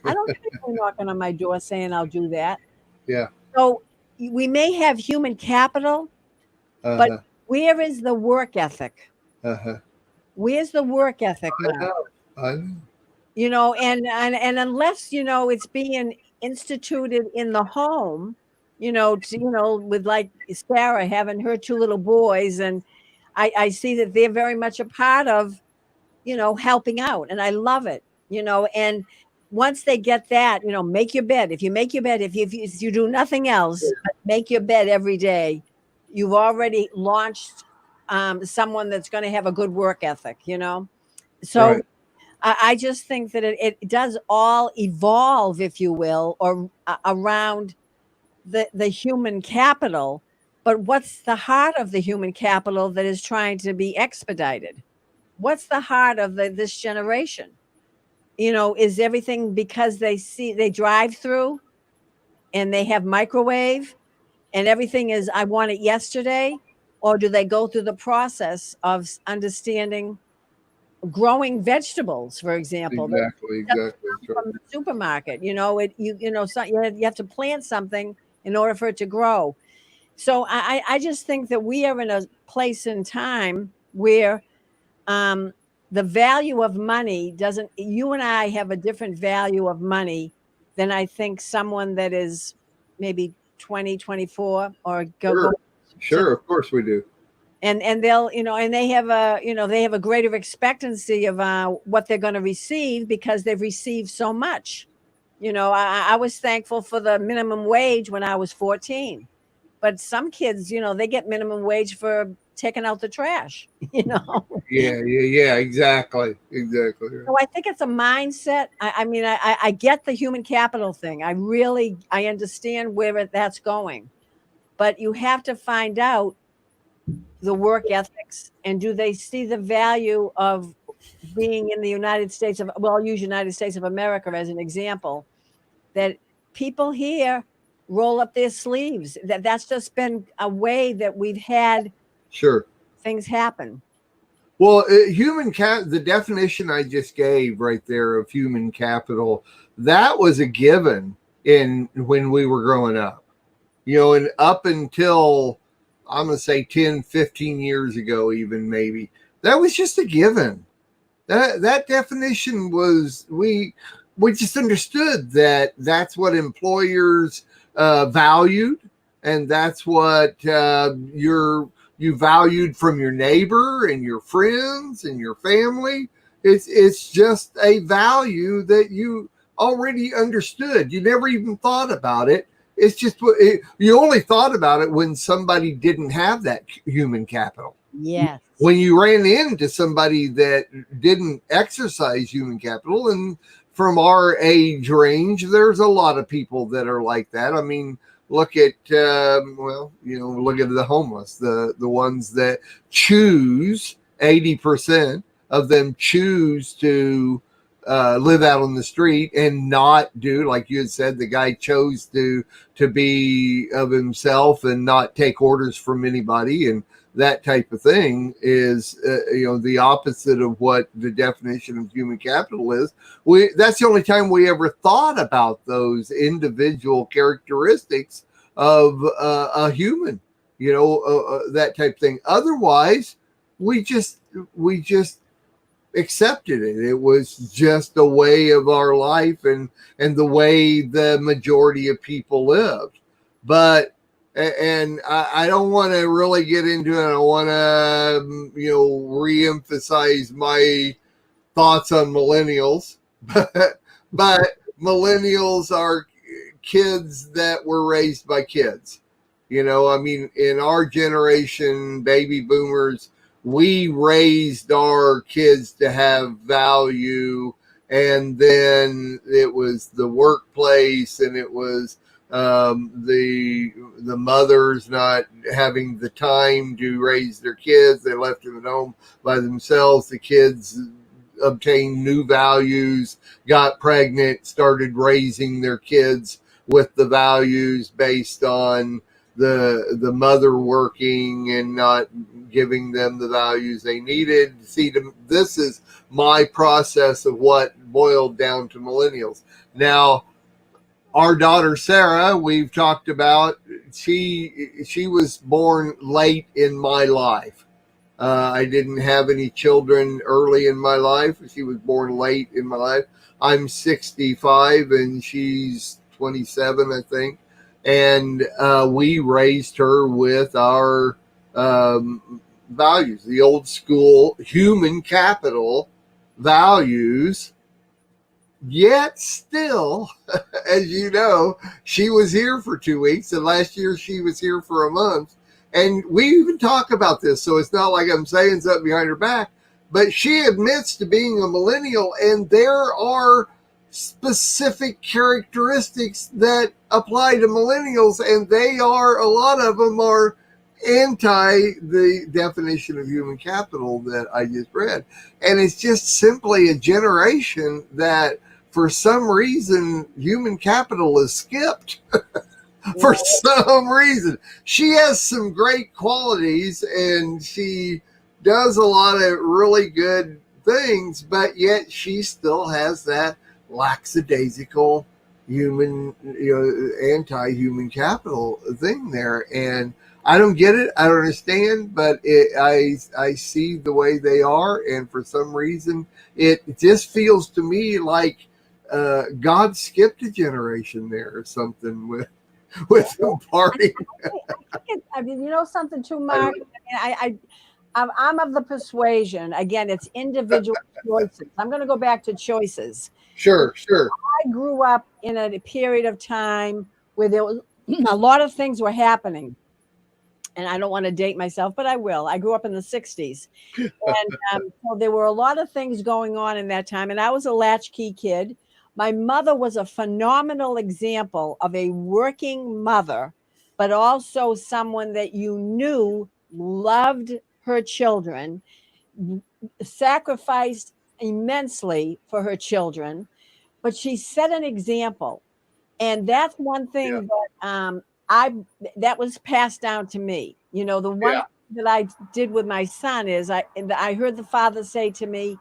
I don't get anyone knocking on my door saying I'll do that. Yeah. So we may have human capital, but Uh-huh. where is the work ethic? Uh-huh. Where's the work ethic, I Mark? know. I know. And unless it's being instituted in the home, with like Sarah having her 2 little boys, and I see that they're very much a part of helping out, and I love it. And once they get that, make your bed. If you make your bed, if you do nothing else but make your bed every day, you've already launched someone that's going to have a good work ethic. So Right. I just think that it does all evolve, if you will, or around the human capital. But what's the heart of the human capital that is trying to be expedited? What's the heart of this generation? Is everything because they drive through and they have microwave and everything is, I want it yesterday? Or do they go through the process of understanding growing vegetables, for example, that Exactly. Exactly. That's right. from the supermarket? You have to plant something in order for it to grow. So I just think that we are in a place in time where the value of money doesn't, you and I have a different value of money than I think someone that is maybe 20, 24, or go Sure. to, Sure. Of course we do. and they'll, and they have a greater expectancy of what they're going to receive because they've received so much. I was thankful for the minimum wage when I was 14, but some kids, they get minimum wage for taking out the trash, Yeah. Yeah. Yeah. Exactly. Exactly. So I think it's a mindset. I mean, I get the human capital thing. I understand where that's going, but you have to find out the work ethics, and do they see the value of being in the United States of, well, I'll use United States of America as an example, that people here roll up their sleeves. That's just been a way that we've had Sure. things happen. Well, the definition I just gave right there of human capital, that was a given in when we were growing up. And up until I'm going to say 10, 15 years ago, even maybe, that was just a given. That definition was, we just understood that that's what employers valued. and that's what you valued from your neighbor and your friends and your family. It's just a value that you already understood. You never even thought about it. It's just you only thought about it when somebody didn't have that human capital. Yes. When you ran into somebody that didn't exercise human capital, and from our age range, there's a lot of people that are like that. I mean, look at look at the homeless, the ones that choose 80% of them choose to live out on the street and not do, like you had said, the guy chose to be of himself and not take orders from anybody, and that type of thing is the opposite of what the definition of human capital is. That's the only time we ever thought about those individual characteristics of a human, that type of thing. Otherwise, we just accepted it. It was just a way of our life and the way the majority of people lived. But I don't want to really get into it. I want to re-emphasize my thoughts on millennials, but millennials are kids that were raised by kids. I mean, in our generation, baby boomers, we raised our kids to have value, and then it was the workplace, and it was the mothers not having the time to raise their kids. They left them at home by themselves. The kids obtained new values, got pregnant, started raising their kids with the values based on the mother working and not giving them the values they needed. See, this is my process of what boiled down to millennials. Now, our daughter Sarah, we've talked about, she was born late in my life. I didn't have any children early in my life. She was born late in my life. I'm 65 and she's 27, I think. And we raised her with our values, the old school human capital values. Yet still, as you know, she was here for 2 weeks, and last year she was here for a month. And we even talk about this, so it's not like I'm saying something behind her back, but she admits to being a millennial, and there are specific characteristics that apply to millennials, and a lot of them are anti the definition of human capital that I just read. And it's just simply a generation that, for some reason, human capital is skipped. For some reason. She has some great qualities and she does a lot of really good things, but yet she still has that lackadaisical human, anti-human capital thing there. And I don't get it. I don't understand, but I see the way they are. And for some reason, it just feels to me like God skipped a generation there or something with the party. I mean, something too, Mark. I'm of the persuasion. Again, it's individual choices. I'm going to go back to choices. Sure. I grew up in a period of time where there was a lot of things were happening. And I don't want to date myself, but I will. I grew up in the 60s. And so there were a lot of things going on in that time. And I was a latchkey kid. My mother was a phenomenal example of a working mother, but also someone that you knew loved her children, sacrificed immensely for her children, but she set an example. And that's one thing that that was passed down to me. The one that I did with my son is I heard the father say to me,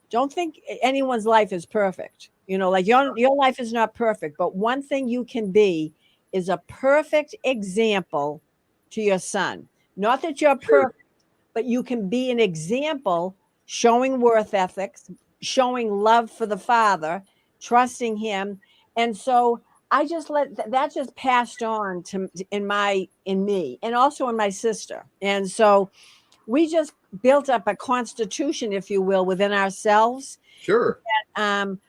don't think anyone's life is perfect. Like your life is not perfect, but one thing you can be is a perfect example to your son. Not that you're perfect, but you can be an example, showing worth ethics, showing love for the father, trusting him. And so I just that just passed on to in me and also in my sister. And so we just built up a constitution, if you will, within ourselves. Sure. Um,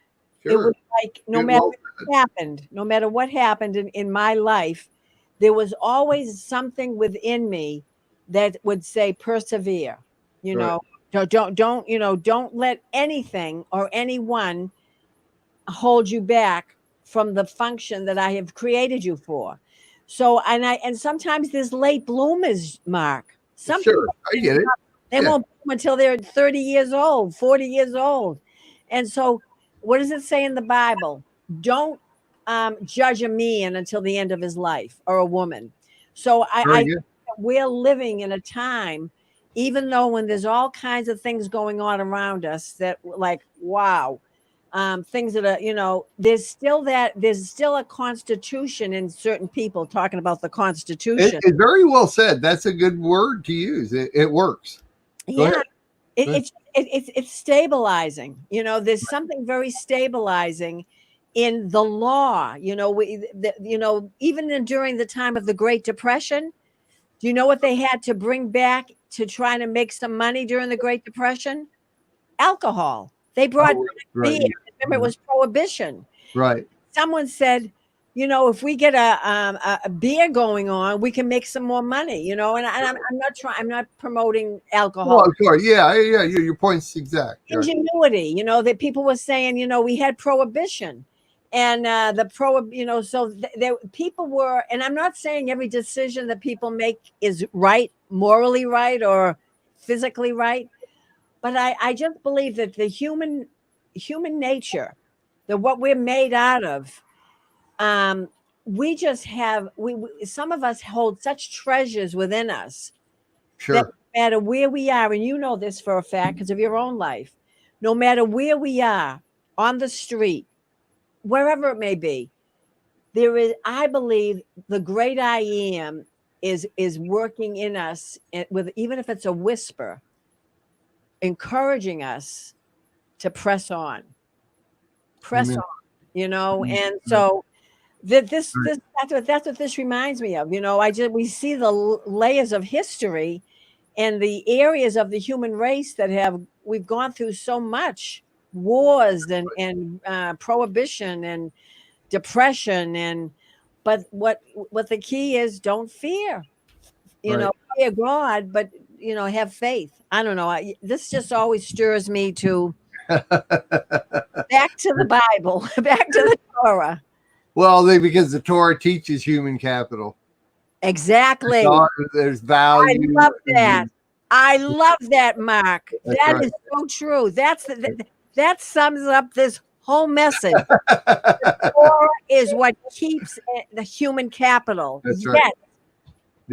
it was Sure. like Well, no matter what happened in my life, there was always something within me that would say persevere. You right. know, don't let anything or anyone hold you back from the function that I have created you for. So, and sometimes there's late bloomers, Mark. Some Sure. people, I get it. they Yeah. won't bloom until they're 30 years old, 40 years old. And so, what does it say in the Bible? Don't judge a man until the end of his life, or a woman. So, I Very think good. that we're living in a time, even though when there's all kinds of things going on around us that, like, wow, things that are, there's still a constitution in certain people talking about the constitution. It very well said. That's a good word to use. It works. Go Yeah, ahead. Go ahead. it's stabilizing. There's something very stabilizing in the law. Even during the time of the Great Depression, do you know what they had to bring back to try to make some money during the Great Depression? Alcohol. They brought Oh, back right. beer. Remember, it was prohibition. Right. Someone said, if we get a beer going on, we can make some more money. I'm not promoting Well, alcohol. of course. Yeah. Yeah. Your point's exact. Right. Ingenuity, that people were saying, we had prohibition, and so there people were, and I'm not saying every decision that people make is right, morally right, or physically right, but I just believe that the human nature, that what we're made out of, um, we just have some of us hold such treasures within us that Sure. no matter where we are, and you know this for a fact because of your own life, no matter where we are on the street, wherever it may be, there is, I believe, the great I am is working in us, with, even if it's a whisper, encouraging us to press Amen. on, and Right. so that Right. that's what this reminds me of. We see the layers of history and the areas of the human race that we've gone through so much wars and prohibition and depression, but what the key is, don't fear, Right. fear God, but have faith. I don't know, this just always stirs me to back to the Bible, back to the Torah. Well, because the Torah teaches human capital. Exactly. There's I value. love that. I love that, Mark. That's That right. is so true. That sums up this whole message. Torah is what keeps the human capital. That's right. Yes,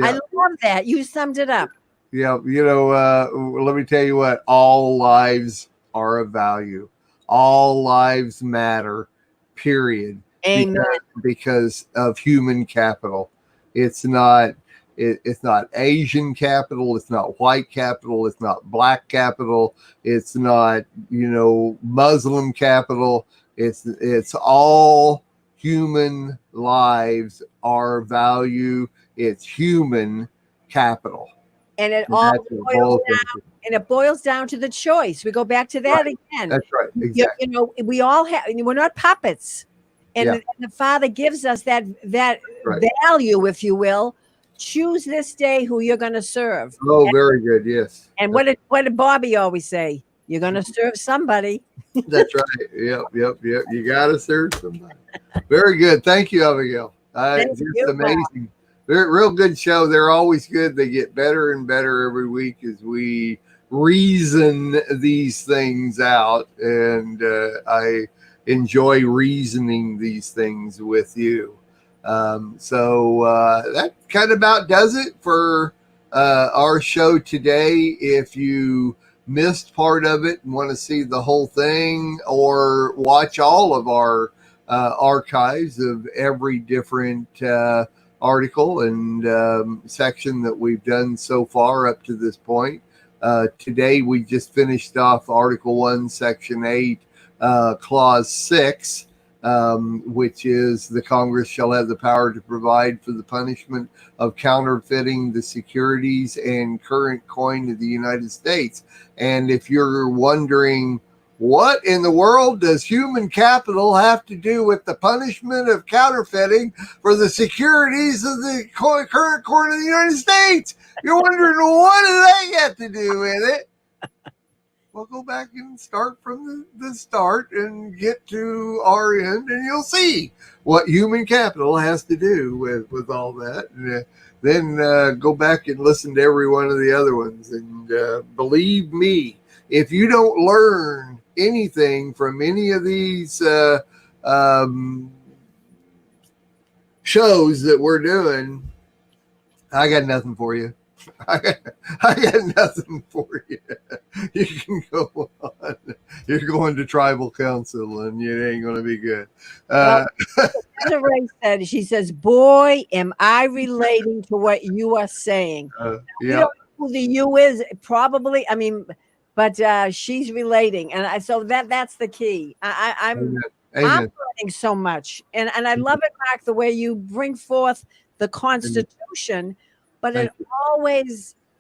I Yeah. love that. You summed it up. Yeah. Let me tell you what, all lives are of value. All lives matter, period. Amen. Because of human capital. It's not it's not Asian capital, it's not white capital, it's not black capital, it's not, Muslim capital. It's all human lives are value. It's human capital. And it And all that's what boils boils down, down to. and it boils down to the choice. We go back to that Right. again. That's right. Exactly. We all have. We're not puppets, and, Yeah. and the Father gives us that Right. value, if you will. Choose this day who you're going to serve. Oh, very good. Yes. And what did Bobby always say? You're going to serve somebody. That's right. Yep. You got to serve somebody. Very good. Thank you, Abigail. Thank Just you, amazing. Real good show. They're always good. They get better and better every week as we reason these things out. And I enjoy reasoning these things with you. So that kind of about does it for our show today. If you missed part of it and want to see the whole thing, or watch all of our archives of every different article and section that we've done so far up to this point. Today we just finished off Article 1, Section 8, Clause 6. which is the Congress shall have the power to provide for the punishment of counterfeiting the securities and current coin of the United States. And if you're wondering, what in the world does human capital have to do with the punishment of counterfeiting for the securities of the current coin of the United States? You're wondering, what does that got to do with it? Well, go back and start from the start and get to our end, and you'll see what human capital has to do with all that. And, then go back and listen to every one of the other ones. And believe me, if you don't learn anything from any of these shows that we're doing, I got nothing for you. I got nothing for you. You can go on. You're going to tribal council, and it ain't going to be good. Desiree said, she says, "Boy, am I relating to what you are saying." We don't know who the you is, probably. I mean, but she's relating, and so that's the key. I'm learning so much, and I love it, Mark, the way you bring forth the Constitution. But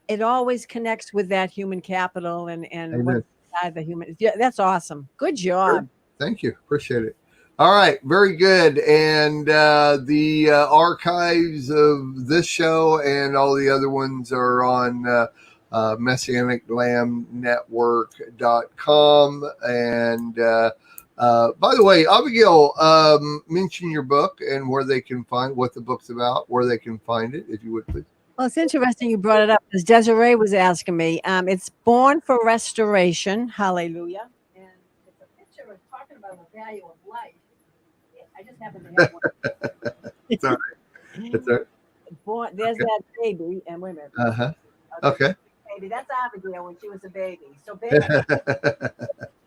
it always connects with that human capital and what's inside the human. Yeah, that's awesome. Good job. Sure. Thank you. Appreciate it. All right. Very good. And the archives of this show and all the other ones are on MessianicLambNetwork.com. And by the way, Abigail, mention your book and where they can find what the book's about, where they can find it, if you would, please. Well, it's interesting you brought it up because Desiree was asking me. It's Born for Restoration. Hallelujah. And it's a picture of talking about the value of life. I just happen to have one. It's all right. It's all right. There's that baby. And wait a minute. Uh-huh. Okay. Baby. That's Abigail when she was a baby. So baby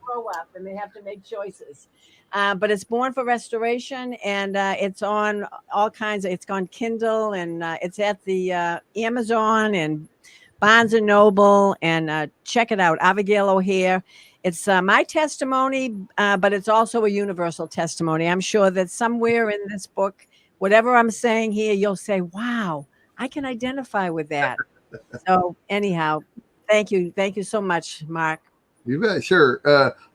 grow up and they have to make choices. But it's Born for Restoration, and it's on all kinds of, it's on Kindle, and it's at the Amazon and Barnes and Noble, and check it out. Abigail O'Hare. It's my testimony, but it's also a universal testimony. I'm sure that somewhere in this book, whatever I'm saying here, you'll say, wow, I can identify with that. So anyhow, thank you. Thank you so much, Mark. You bet. Sure.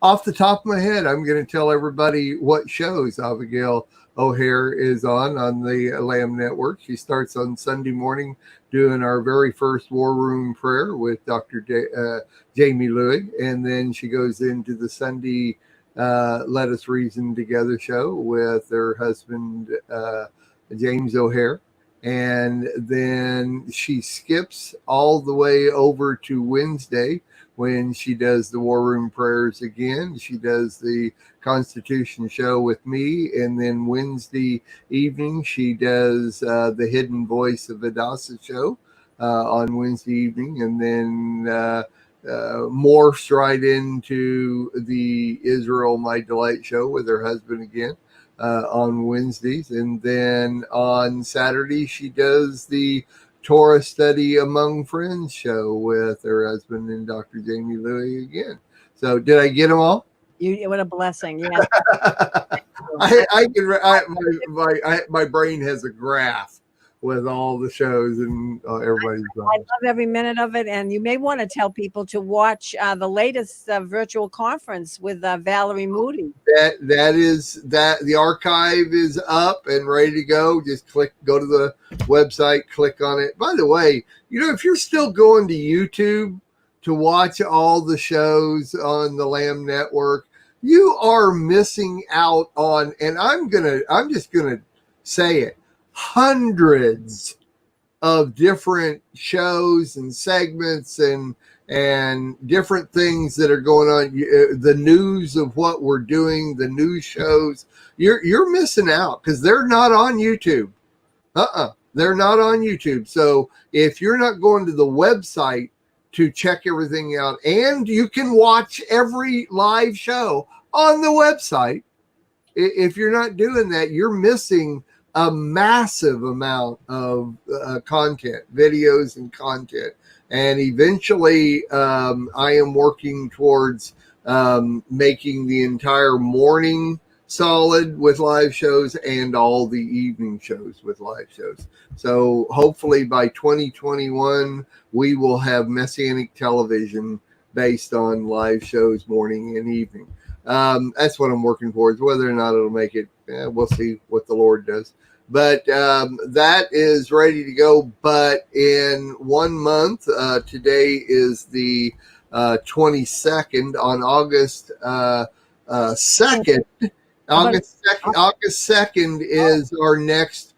Off the top of my head, I'm going to tell everybody what shows Abigail O'Hare is on the Lamb Network. She starts on Sunday morning doing our very first War Room Prayer with Dr. Jamie Louie. And then she goes into the Sunday Let Us Reason Together show with her husband, James O'Hare. And then she skips all the way over to Wednesday when she does the War Room Prayers again. She does the Constitution show with me. And then Wednesday evening, she does the Hidden Voice of Adasa show on Wednesday evening. And then morphs right into the Israel My Delight show with her husband again on Wednesdays. And then on Saturday, she does the Torah Study Among Friends show with her husband and Dr. Jamie Louie again. So did I get them all? What a blessing. Yeah. My brain has a graph with all the shows and everybody's on. I love every minute of it. And you may want to tell people to watch the latest virtual conference with Valerie Moody. The archive is up and ready to go. Just go to the website, click on it. By the way, if you're still going to YouTube to watch all the shows on the Lamb Network, you are missing out on, and I'm just gonna say it, hundreds of different shows and segments and different things that are going on. The news of what we're doing, the news shows, you're missing out because they're not on YouTube. They're not on YouTube. So if you're not going to the website to check everything out, and you can watch every live show on the website, if you're not doing that, you're missing a massive amount of content, videos and content. And eventually I am working towards making the entire morning solid with live shows and all the evening shows with live shows. So hopefully by 2021, we will have Messianic television based on live shows morning and evening. That's what I'm working towards. Whether or not it'll make it, we'll see what the Lord does. But that is ready to go. But in 1 month, today is the 22nd. On August 2nd, August 2nd is our next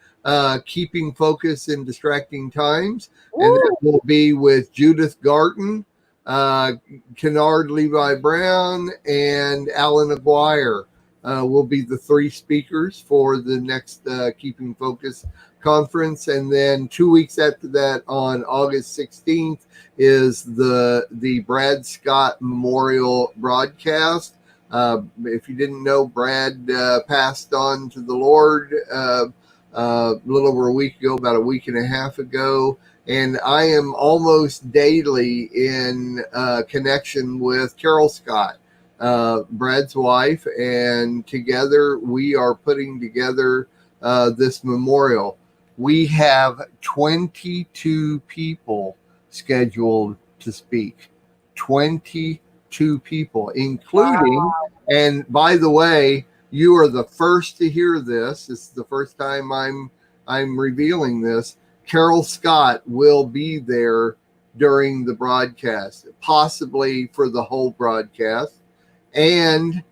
Keeping Focus in Distracting Times. And that will be with Judith Garton, Kennard Levi Brown, and Alan Aguirre. Will be the 3 speakers for the next Keeping Focus conference. And then 2 weeks after that, on August 16th, is the Brad Scott Memorial broadcast. If you didn't know, Brad passed on to the Lord a little over a week ago, about a week and a half ago. And I am almost daily in connection with Carol Scott, Brad's wife, and together we are putting together this memorial. We have 22 people scheduled to speak. 22 people, including, and by the way, you are the first to hear this. This is the first time I'm revealing this. Carol Scott will be there during the broadcast, possibly for the whole broadcast. And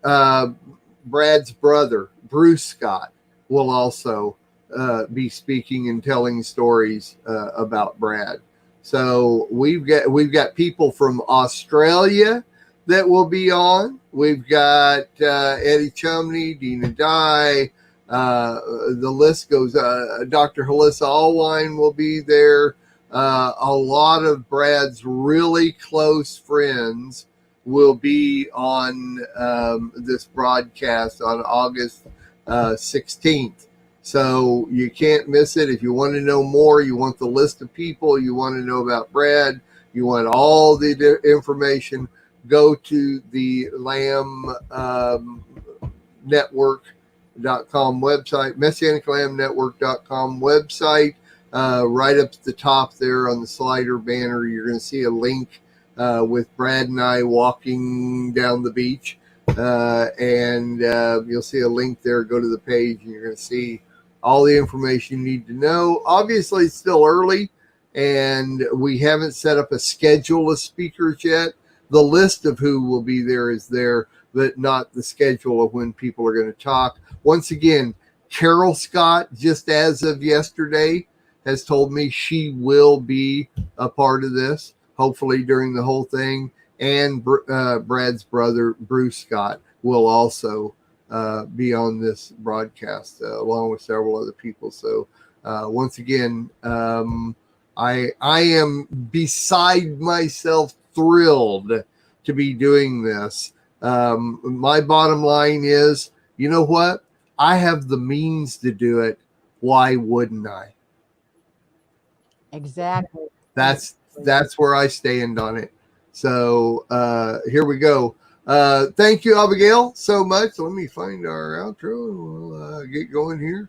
Brad's brother, Bruce Scott, will also be speaking and telling stories about Brad. So we've got people from Australia that will be on. We've got Eddie Chumney, Dina Dye. The list goes. Dr. Halissa Allwine will be there. A lot of Brad's really close friends will be on this broadcast on August 16th. So you can't miss it. If you want to know more, you want the list of people, you want to know about Brad, you want all the information, go to the Lamb Network.com website, MessianicLambNetwork.com website. Right up at the top there on the slider banner, you're going to see a link with Brad and I walking down the beach. And you'll see a link there. Go to the page and you're going to see all the information you need to know. Obviously, it's still early and we haven't set up a schedule of speakers yet. The list of who will be there is there, but not the schedule of when people are going to talk. Once again, Carol Scott, just as of yesterday, has told me she will be a part of this, hopefully during the whole thing. And Brad's brother, Bruce Scott, will also be on this broadcast along with several other people. So once again, I am beside myself thrilled to be doing this. My bottom line is, you know what? I have the means to do it. Why wouldn't I? Exactly. That's where I stand on it. So here we go. Thank you, Abigail, so much. Let me find our outro and we'll get going here.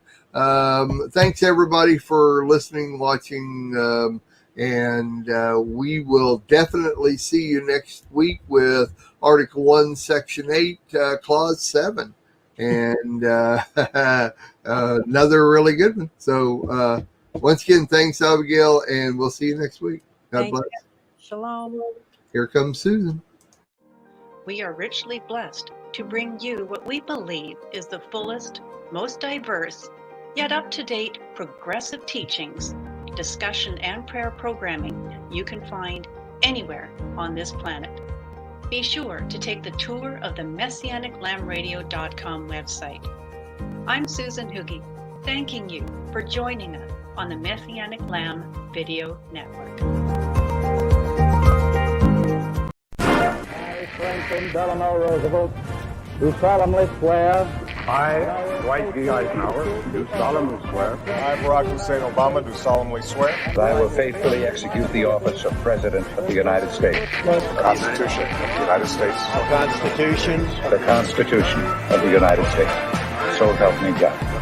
Thanks, everybody, for listening, watching, and we will definitely see you next week with Article 1, Section 8, Clause 7. And another really good one. So once again, thanks, Abigail, and we'll see you next week. God bless. Shalom. Here comes Susan. We are richly blessed to bring you what we believe is the fullest, most diverse, yet up-to-date progressive teachings, discussion, and prayer programming you can find anywhere on this planet. Be sure to take the tour of the MessianicLambRadio.com website. I'm Susan Hoogie, thanking you for joining us on the Messianic Lamb Video Network. I, Franklin Delano Roosevelt, do solemnly swear I, Dwight D. Eisenhower, do solemnly swear I, Barack Hussein Obama, do solemnly swear that I will faithfully execute the office of President of the United States. the Constitution of the United States. The Constitution of the United States. So help me God.